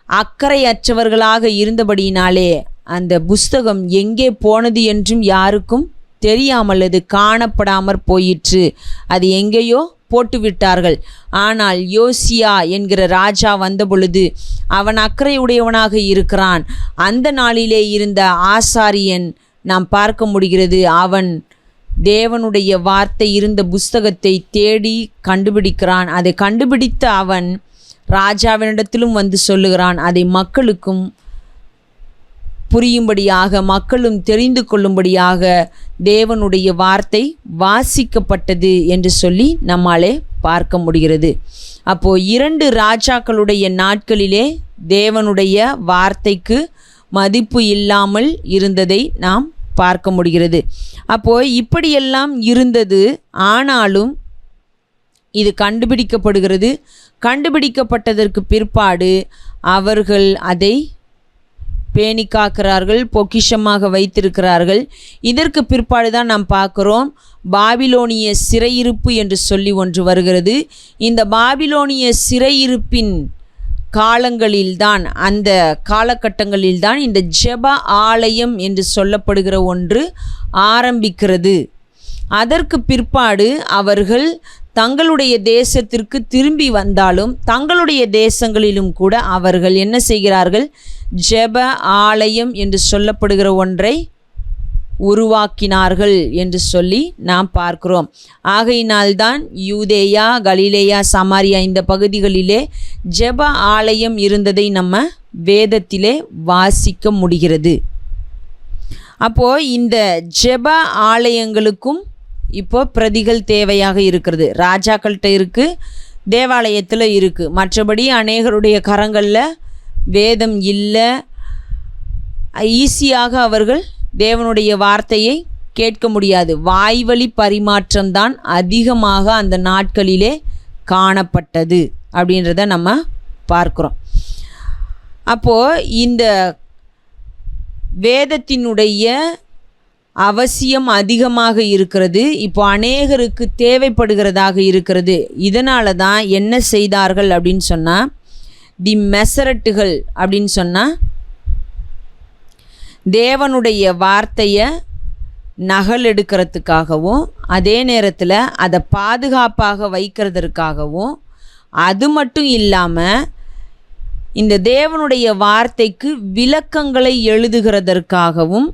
Speaker 1: அக்கறையற்றவர்களாக இருந்தபடியினாலே அந்த புஸ்தகம் எங்கே போனது என்றும் யாருக்கும் தெரியாமல் அது காணப்படாமற் போயிற்று. அது எங்கேயோ போட்டுவிட்டார்கள். ஆனால் யோசியா என்கிற ராஜா வந்த பொழுது அவன் அக்கறையுடையவனாக இருக்கிறான். அந்த நாளிலே இருந்த ஆசாரியன் நாம் பார்க்க முடிகிறது, அவன் தேவனுடைய வார்த்தை இருந்த புஸ்தகத்தை தேடி கண்டுபிடிக்கிறான். அதை கண்டுபிடித்த அவன் ராஜாவினிடத்திலும் வந்து சொல்லுகிறான். அதை மக்களுக்கும் புரியும்படியாக, மக்களும் தெரிந்து கொள்ளும்படியாக தேவனுடைய வார்த்தை வாசிக்கப்பட்டது என்று சொல்லி நம்மாலே பார்க்க முடிகிறது. அப்போது 2 ராஜாக்களுடைய நாட்களிலே தேவனுடைய வார்த்தைக்கு மதிப்பு இல்லாமல் இருந்ததை நாம் பார்க்க முடிகிறது. அப்போது இப்படியெல்லாம் இருந்தது. ஆனாலும் இது கண்டுபிடிக்கப்படுகிறது. கண்டுபிடிக்கப்பட்டதற்கு பிற்பாடு அவர்கள் அதை பேணி காக்கிறார்கள், பொக்கிஷமாக வைத்திருக்கிறார்கள். இதற்கு பிற்பாடு தான் நாம் பார்க்குறோம் பாபிலோனிய சிறையிருப்பு என்று சொல்லி ஒன்று வருகிறது. இந்த பாபிலோனிய சிறையிருப்பின் காலங்களில்தான், அந்த காலகட்டங்களில்தான் இந்த ஜெப ஆலயம் என்று சொல்லப்படுகிற ஒன்று ஆரம்பிக்கிறது. அதற்கு பிற்பாடு அவர்கள் தங்களுடைய தேசத்திற்கு திரும்பி வந்தாலும் தங்களுடைய தேசங்களிலும் கூட அவர்கள் என்ன செய்கிறார்கள், ஜெப ஆலயம் என்று சொல்லப்படுகிற ஒன்றை உருவாக்கினார்கள் என்று சொல்லி நாம் பார்க்கிறோம். ஆகையினால்தான் யூதேயா, கலிலேயா, சமாரியா இந்த பகுதிகளிலே ஜெப ஆலயம் இருந்ததை நம்ம வேதத்திலே வாசிக்க முடிகிறது. அப்போது இந்த ஜெப ஆலயங்களுக்கும் இப்போ பிரதிகள் தேவையாக இருக்கிறது. ராஜாக்கள்கிட்ட இருக்குது, தேவாலயத்தில் இருக்குது. மற்றபடி அநேகருடைய கரங்களில் வேதம் இல்லை. ஈஸியாக அவர்கள் தேவனுடைய வார்த்தையை கேட்க முடியாது. வாய்வழி பரிமாற்றம்தான் அதிகமாக அந்த நாட்களிலே காணப்பட்டது அப்படின்றத நம்ம பார்க்குறோம். அப்போது இந்த வேதத்தினுடைய அவசியம் அதிகமாக இருக்கிறது. இப்போ அநேகருக்கு தேவைப்படுகிறதாக இருக்கிறது. இதனால தான் என்ன செய்தார்கள் அப்படின்னு சொன்னால், தி மெசரட்டுகள் அப்படின்னு சொன்னால் தேவனுடைய வார்த்தையை நகல் எடுக்கிறதுக்காகவும் அதே நேரத்தில் அதை பாதுகாப்பாக வைக்கிறதற்காகவும், அது மட்டும் இல்லாமல் இந்த தேவனுடைய வார்த்தைக்கு விளக்கங்களை எழுதுகிறதற்காகவும்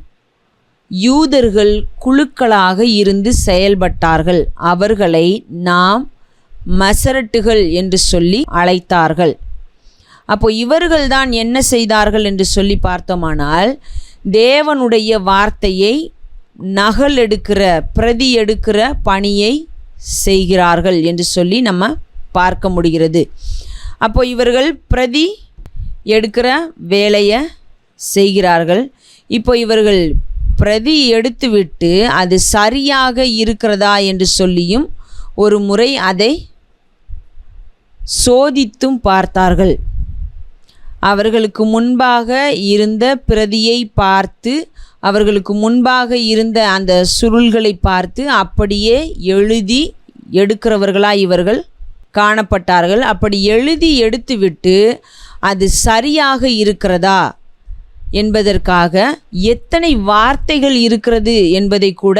Speaker 1: யூதர்கள் குழுக்களாக இருந்து செயல்பட்டார்கள். அவர்களை நாம் மசரட்டுகள் என்று சொல்லி அழைத்தார்கள். அப்போ இவர்கள்தான் என்ன செய்தார்கள் என்று சொல்லி பார்த்தோமானால், தேவனுடைய வார்த்தையை நகல் எடுக்கிற, பிரதி எடுக்கிற பணியை செய்கிறார்கள் என்று சொல்லி நம்ம பார்க்க முடிகிறது. அப்போ இவர்கள் பிரதி எடுக்கிற வேலையை செய்கிறார்கள். இப்போ இவர்கள் பிரதி எடுத்துவிட்டு அது சரியாக இருக்கிறதா என்று சொல்லியும் ஒரு முறை அதை சோதித்தும் பார்த்தார்கள். அவர்களுக்கு முன்பாக இருந்த பிரதியை பார்த்து, அவர்களுக்கு முன்பாக இருந்த அந்த சுருள்களை பார்த்து அப்படியே எழுதி எடுக்கிறவர்களாக இவர்கள் காணப்பட்டார்கள். அப்படி எழுதி எடுத்துவிட்டு அது சரியாக இருக்கிறதா என்பதற்காக எத்தனை வார்த்தைகள் இருக்கிறது என்பதை கூட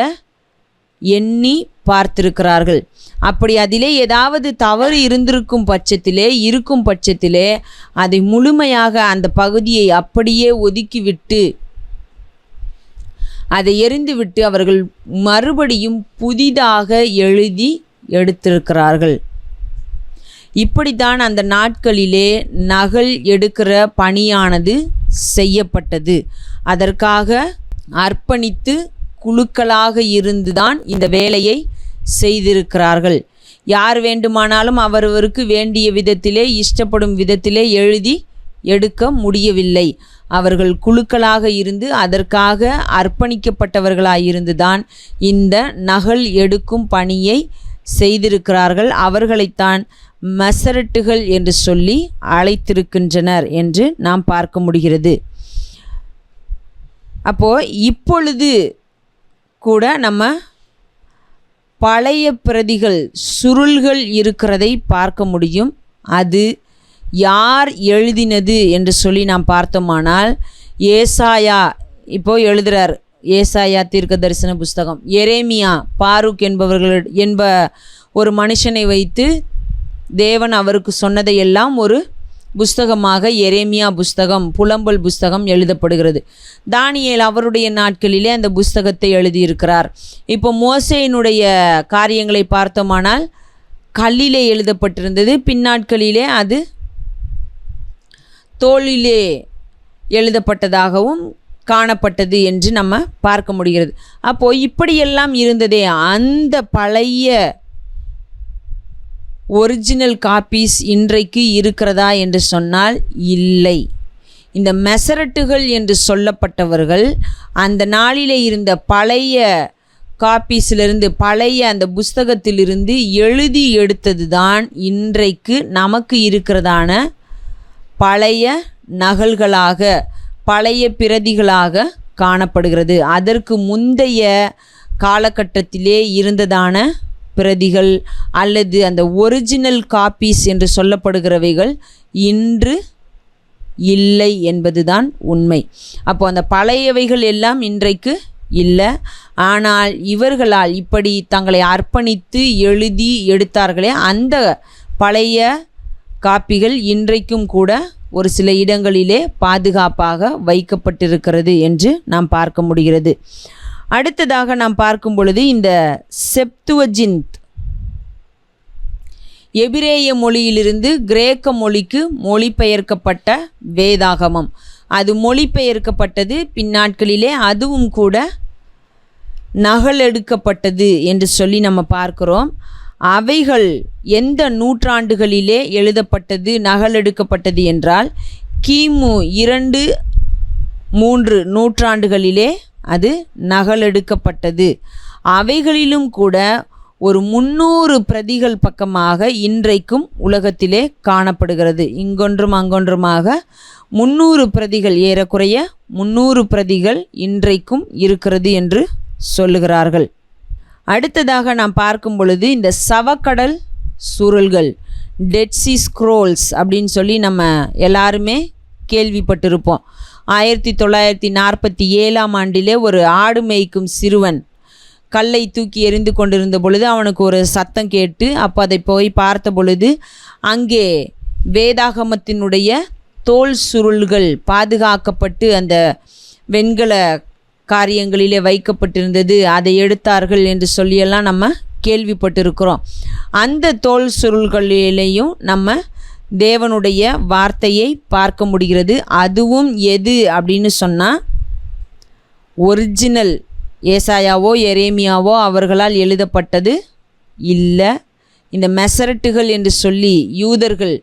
Speaker 1: எண்ணி பார்த்திருக்கிறார்கள். அப்படி அதிலே ஏதாவது தவறு இருக்கும் பட்சத்திலே அதை முழுமையாக அந்த பகுதியை அப்படியே ஒதுக்கிவிட்டு அதை எறிந்துவிட்டு அவர்கள் மறுபடியும் புதிதாக எழுதி எடுத்திருக்கிறார்கள். இப்படித்தான் அந்த நாட்களிலே நகல் எடுக்கிற பணியானது செய்யப்பட்டது. அதற்காக அர்ப்பணித்து குழுக்களாக இருந்துதான் இந்த வேலையை செய்திருக்கிறார்கள். யார் வேண்டுமானாலும் அவரவருக்கு வேண்டிய விதத்திலே, இஷ்டப்படும் விதத்திலே எழுதி எடுக்க முடியவில்லை. அவர்கள் குழுக்களாக இருந்து அதற்காக அர்ப்பணிக்கப்பட்டவர்களாயிருந்துதான் இந்த நகல் எடுக்கும் பணியை செய்திருக்கிறார்கள். அவர்களைத்தான் மெசரட்டுகள் என்று சொல்லி அழைத்திருக்கின்றனர் என்று நாம் பார்க்க முடிகிறது. அப்போது இப்பொழுது கூட நம்ம பழைய பிரதிகள் சுருள்கள் இருக்கிறதை பார்க்க முடியும். அது யார் எழுதினது என்று சொல்லி நாம் பார்த்தோமானால் ஏசாயா எழுதுகிறார். ஏசாயா தீர்க்க தரிசன புஸ்தகம், எரேமியா, பாரூக் என்ப ஒரு மனுஷனை வைத்து தேவன் அவருக்கு சொன்னதையெல்லாம் ஒரு புஸ்தகமாக எரேமியா புஸ்தகம், புலம்பல் புஸ்தகம் எழுதப்படுகிறது. தானியேல் அவருடைய நாட்களிலே அந்த புஸ்தகத்தை எழுதியிருக்கிறார். இப்போ மோசேயினுடைய காரியங்களை பார்த்தோமானால் கல்லிலே எழுதப்பட்டிருந்தது, பின்னாட்களிலே அது தோளிலே எழுதப்பட்டதாகவும் காணப்பட்டது என்று நம்ம பார்க்க முடிகிறது. அப்போது இப்படியெல்லாம் இருந்ததே, அந்த பழைய ஒரிஜினல் காப்பீஸ் இன்றைக்கு இருக்கிறதா என்று சொன்னால் இல்லை. இந்த மெசரட்டுகள் என்று சொல்லப்பட்டவர்கள் அந்த நாளிலே இருந்த பழைய காப்பீஸிலிருந்து, பழைய அந்த புஸ்தகத்திலிருந்து எழுதி எடுத்தது தான் இன்றைக்கு நமக்கு இருக்கிறதான பழைய நகல்களாக, பழைய பிரதிகளாக காணப்படுகிறது. அதற்கு முந்தைய காலகட்டத்திலே இருந்ததான பிரதிகள் அல்லது அந்த ஒரிஜினல் காப்பீஸ் என்று சொல்லப்படுகிறவைகள் இன்று இல்லை என்பதுதான் உண்மை. அப்போ அந்த பழையவைகள் எல்லாம் இன்றைக்கு இல்லை. ஆனால் இவர்களால் இப்படி தங்களை அர்ப்பணித்து எழுதி எடுத்தார்களே, அந்த பழைய காப்பிகள் இன்றைக்கும் கூட ஒரு சில இடங்களிலே பாதுகாப்பாக வைக்கப்பட்டிருக்கிறது என்று நாம் பார்க்க முடிகிறது. அடுத்ததாக நாம் பார்க்கும் பொழுது இந்த செப்துவஜின்த் எபிரேய மொழியிலிருந்து கிரேக்க மொழிக்கு மொழிபெயர்க்கப்பட்ட வேதாகமம். அது மொழிபெயர்க்கப்பட்டது, பின்னாட்களிலே அதுவும் கூட நகலெடுக்கப்பட்டது என்று சொல்லி நம்ம பார்க்கிறோம். அவைகள் எந்த நூற்றாண்டுகளிலே எழுதப்பட்டது, நகலெடுக்கப்பட்டது என்றால் கிமு 2-3 நூற்றாண்டுகளிலே அது நகலெடுக்கப்பட்டது. அவைகளிலும் கூட ஒரு 300 பிரதிகள் பக்கமாக இன்றைக்கும் உலகத்திலே காணப்படுகிறது. இங்கொன்றும் அங்கொன்றுமாக 300 பிரதிகள், ஏறக்குறைய 300 பிரதிகள் இன்றைக்கும் இருக்கிறது என்று சொல்லுகிறார்கள். அடுத்ததாக நாம் பார்க்கும் பொழுது இந்த சவக்கடல் சுருள்கள், டெட் சி ஸ்க்ரோல்ஸ் அப்படின்னு சொல்லி நம்ம எல்லாருமே கேள்விப்பட்டிருப்போம். 1947ஆம் ஆண்டிலே ஒரு ஆடு மேய்க்கும் சிறுவன் கல்லை தூக்கி எறிந்து கொண்டிருந்த பொழுது அவனுக்கு ஒரு சத்தம் கேட்டு, அப்போ அதை போய் பார்த்த பொழுது அங்கே வேதாகமத்தினுடைய தோல் சுருள்கள் பாதுகாக்கப்பட்டு அந்த வெண்கல காரியங்களிலே வைக்கப்பட்டிருந்தது. அதை எடுத்தார்கள் என்று சொல்லியெல்லாம் நம்ம கேள்விப்பட்டிருக்கிறோம். அந்த தோல் சுருள்களிலேயும் நம்ம தேவனுடைய வார்த்தையை பார்க்க முடிகிறது. அதுவும் எது அப்படின்னு சொன்னால் ஒரிஜினல் ஏசாயாவோ எரேமியாவோ அவர்களால் எழுதப்பட்டது இல்லை. இந்த மெசரட்டுகள் என்று சொல்லி யூதர்கள்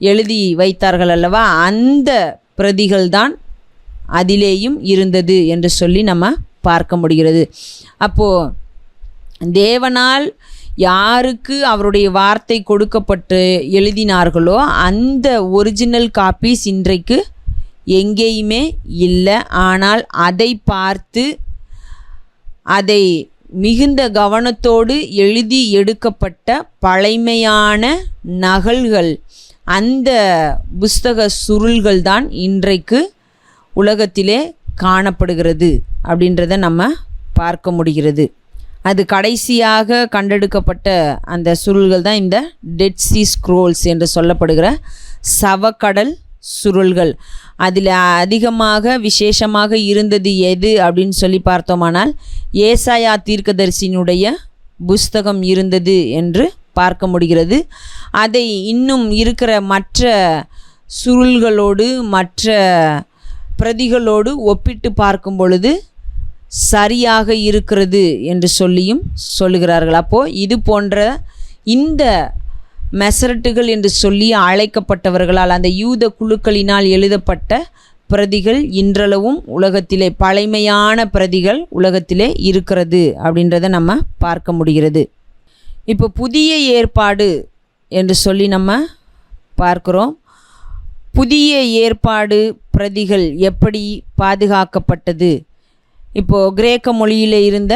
Speaker 1: எழுதி வைத்தார்கள் அல்லவா, அந்த பிரதிகள் தான் அதிலேயும் இருந்தது என்று சொல்லி நம்ம பார்க்க முடிகிறது. அப்போது தேவனால் யாருக்கு அவருடைய வார்த்தை கொடுக்கப்பட்டு எழுதினார்களோ அந்த ஒரிஜினல் காப்பீஸ் இன்றைக்கு எங்கேயுமே இல்லை. ஆனால் அதை பார்த்து அதை மிகுந்த கவனத்தோடு எழுதி எடுக்கப்பட்ட பழைமையான நகல்கள், அந்த புஸ்தக சுருள்கள் தான் இன்றைக்கு உலகத்திலே காணப்படுகிறது அப்படின்றத நம்ம பார்க்க முடிகிறது. அது கடைசியாக கண்டெடுக்கப்பட்ட அந்த சுருள்கள் தான் இந்த டெட் சி ஸ்க்ரோல்ஸ் என்று சொல்லப்படுகிற சவக்கடல் சுருள்கள். அதில் அதிகமாக விசேஷமாக இருந்தது எது அப்படின்னு சொல்லி பார்த்தோமானால் ஏசாயா தீர்க்கதரிசியினுடைய புஸ்தகம் இருந்தது என்று பார்க்க முடிகிறது. அதை இன்னும் இருக்கிற மற்ற சுருள்களோடு மற்ற பிரதிகளோடு ஒப்பிட்டு பார்க்கும் பொழுது சரியாக இருக்கிறது என்று சொல்லியும் சொல்லுகிறார்கள். அப்போது இது போன்ற இந்த மெசரட்டுகள் என்று சொல்லி அழைக்கப்பட்டவர்களால், அந்த யூத குழுக்களினால் எழுதப்பட்ட பிரதிகள் இன்றளவும் உலகத்திலே, பழைமையான பிரதிகள் உலகத்திலே இருக்கிறது அப்படின்றத நம்ம பார்க்க முடிகிறது. இப்போ புதிய ஏற்பாடு என்று சொல்லி நம்ம பார்க்கிறோம். புதிய ஏற்பாடு பிரதிகள் எப்படி பாதுகாக்கப்பட்டது? இப்போது கிரேக்க மொழியில் இருந்த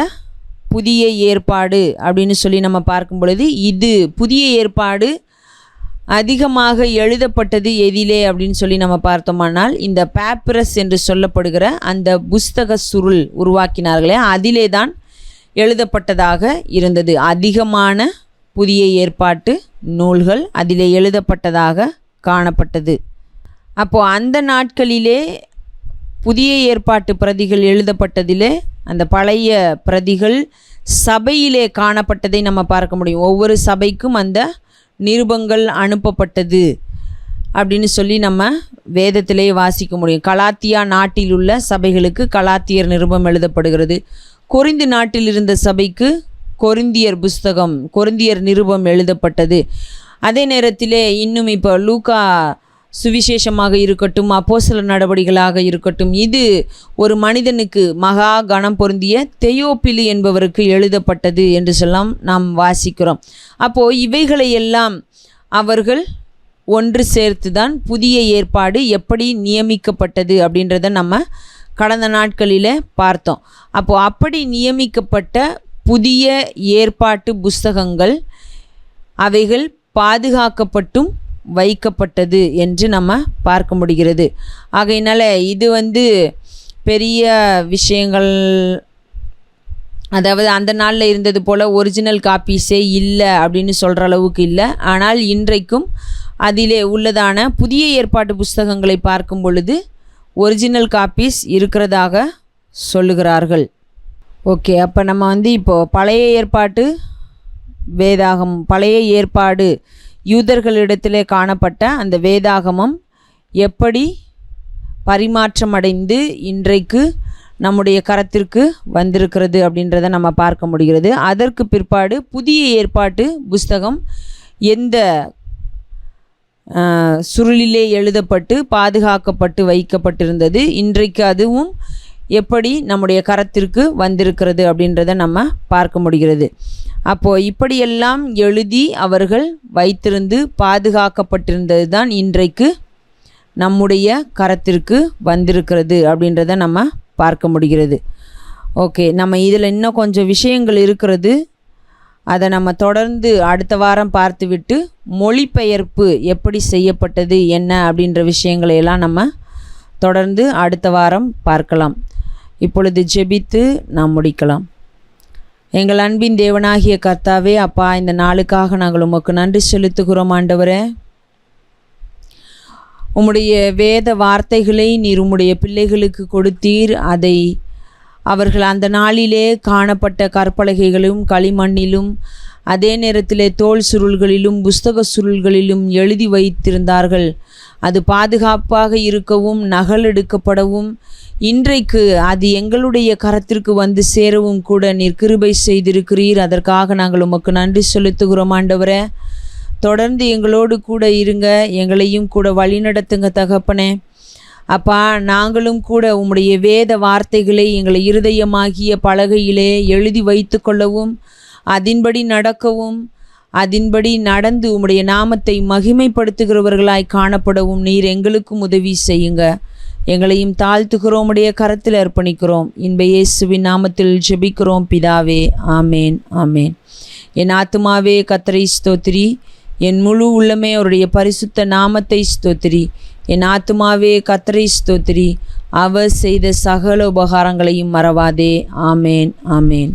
Speaker 1: புதிய ஏற்பாடு அப்படின்னு சொல்லி நம்ம பார்க்கும் பொழுது, இது புதிய ஏற்பாடு அதிகமாக எழுதப்பட்டது எதிலே அப்படின்னு சொல்லி நம்ம பார்த்தோமானால், இந்த பேப்பிரஸ் என்று சொல்லப்படுகிற அந்த புஸ்தக சுருள் உருவாக்கினார்களே அதிலே தான் எழுதப்பட்டதாக இருந்தது. அதிகமான புதிய ஏற்பாட்டு நூல்கள் அதிலே எழுதப்பட்டதாக காணப்பட்டது. அப்போது அந்த நாட்களிலே புதிய ஏற்பாட்டு பிரதிகள் எழுதப்பட்டதிலே அந்த பழைய பிரதிகள் சபையிலே காணப்பட்டதை நம்ம பார்க்க முடியும். ஒவ்வொரு சபைக்கும் அந்த நிருபங்கள் அனுப்பப்பட்டது அப்படின்னு சொல்லி நம்ம வேதத்திலே வாசிக்க முடியும். கலாத்தியா நாட்டில் உள்ள சபைகளுக்கு கலாத்தியர் நிருபம் எழுதப்படுகிறது. கொரிந்து நாட்டில் இருந்த சபைக்கு கொரிந்தியர் நிருபம் எழுதப்பட்டது. அதே நேரத்திலே இன்னும் இப்போ லூக்கா சுவிசேஷமாக இருக்கட்டும், அப்போஸ்தலர் நடவடிக்கைகளாக இருக்கட்டும், இது ஒரு மனிதனுக்கு மகா கணம் பொருந்திய தெயோப்பிலு என்பவருக்கு எழுதப்பட்டது என்று சொல்லலாம் நாம் வாசிக்கிறோம். அப்போது இவைகளை எல்லாம் அவர்கள் ஒன்று சேர்த்து தான் புதிய ஏற்பாடு எப்படி நியமிக்கப்பட்டது அப்படின்றத நம்ம கடந்த நாட்களில் பார்த்தோம். அப்போது அப்படி நியமிக்கப்பட்ட புதிய ஏற்பாட்டு புஸ்தகங்கள் அவைகள் பாதுகாக்கப்பட்டும் வைக்கப்பட்டது என்று நம்ம பார்க்க முடிகிறது. ஆகையினால இது பெரிய விஷயங்கள், அதாவது அந்த நாளில் இருந்தது போல் ஒரிஜினல் காப்பீஸே இல்லை அப்படின்னு சொல்கிற அளவுக்கு இல்லை. ஆனால் இன்றைக்கும் அதிலே உள்ளதான புதிய ஏற்பாட்டு புஸ்தகங்களை பார்க்கும் பொழுது ஒரிஜினல் காப்பீஸ் இருக்கிறதாக சொல்லுகிறார்கள். ஓகே, அப்போ நம்ம இப்போது பழைய ஏற்பாட்டு வேதாகமம், பழைய ஏற்பாடு யூதர்களிடத்திலே காணப்பட்ட அந்த வேதாகமம் எப்படி பரிமாற்றமடைந்து இன்றைக்கு நம்முடைய கரத்திற்கு வந்திருக்கிறது அப்படின்றத நம்ம பார்க்க முடிகிறது. அதற்கு பிற்பாடு புதிய ஏற்பாட்டு புஸ்தகம் எந்த சுருளிலே எழுதப்பட்டு பாதுகாக்கப்பட்டு வைக்கப்பட்டிருந்தது, இன்றைக்கு அதுவும் எப்படி நம்முடைய கரத்திற்கு வந்திருக்கிறது அப்படின்றத நம்ம பார்க்க முடிகிறது. அப்போது இப்படியெல்லாம் எழுதி அவர்கள் வைத்திருந்து பாதுகாக்கப்பட்டிருந்தது தான் இன்றைக்கு நம்முடைய கரத்திற்கு வந்திருக்கிறது அப்படின்றத நம்ம பார்க்க முடிகிறது. ஓகே, நம்ம இதில் இன்னும் கொஞ்சம் விஷயங்கள் இருக்கிறது, அதை நம்ம தொடர்ந்து அடுத்த வாரம் பார்த்துவிட்டு மொழிபெயர்ப்பு எப்படி செய்யப்பட்டது என்ன அப்படின்ற விஷயங்களையெல்லாம் நம்ம தொடர்ந்து அடுத்த வாரம் பார்க்கலாம். இப்பொழுது ஜெபித்து நாம் முடிக்கலாம். எங்கள் அன்பின் தேவனாகிய கர்த்தாவே, அப்பா, இந்த நாளுக்காக நாங்கள் உமக்கு நன்றி செலுத்துகிறோம். ஆண்டவரே, உம்முடைய வேத வார்த்தைகளை நீர் உம்முடைய பிள்ளைகளுக்கு கொடுத்தீர். அதை அவர்கள் அந்த நாளிலே காணப்பட்ட கற்பலகைகளும் களிமண்ணிலும் அதே நேரத்திலே தோல் சுருள்களிலும் புஸ்தக சுருள்களிலும் எழுதி வைத்திருந்தார்கள். அது பாதுகாப்பாக இருக்கவும் நகல் எடுக்கப்படவும் இன்றைக்கு அது எங்களுடைய கரத்திற்கு வந்து சேரவும் கூட நீர் கிருபை செய்திருக்கிறீர். அதற்காக நாங்கள் உமக்கு நன்றி செலுத்துகிறோம். ஆண்டவரே, தொடர்ந்து எங்களோடு கூட இருங்க, எங்களையும் கூட வழிநடத்துங்க தகப்பனே. அப்பா, நாங்களும் கூட உம்முடைய வேத வார்த்தைகளை எங்களை இருதயமாகிய பலகையிலே எழுதி வைத்து கொள்ளவும் அதின்படி நடக்கவும் அதின்படி நடந்து உம்முடைய நாமத்தை மகிமைப்படுத்துகிறவர்களாய் காணப்படவும் நீர் எங்களுக்கும் உதவி செய்யுங்க. எங்களையும் தாழ்த்துகிறோம், உம்முடைய கரத்தில் அர்ப்பணிக்கிறோம். இன்ப இயேசுவின் நாமத்தில் ஜெபிக்கிறோம் பிதாவே, ஆமேன், ஆமேன். என் ஆத்துமாவே கர்த்தரை ஸ்தோத்திரி, என் முழு உள்ளமே அவருடைய பரிசுத்த நாமத்தை ஸ்தோத்திரி. என் ஆத்துமாவே கர்த்தரை ஸ்தோத்திரி, அவர் செய்த சகல உபகாரங்களையும் மறவாதே. ஆமேன், ஆமேன்.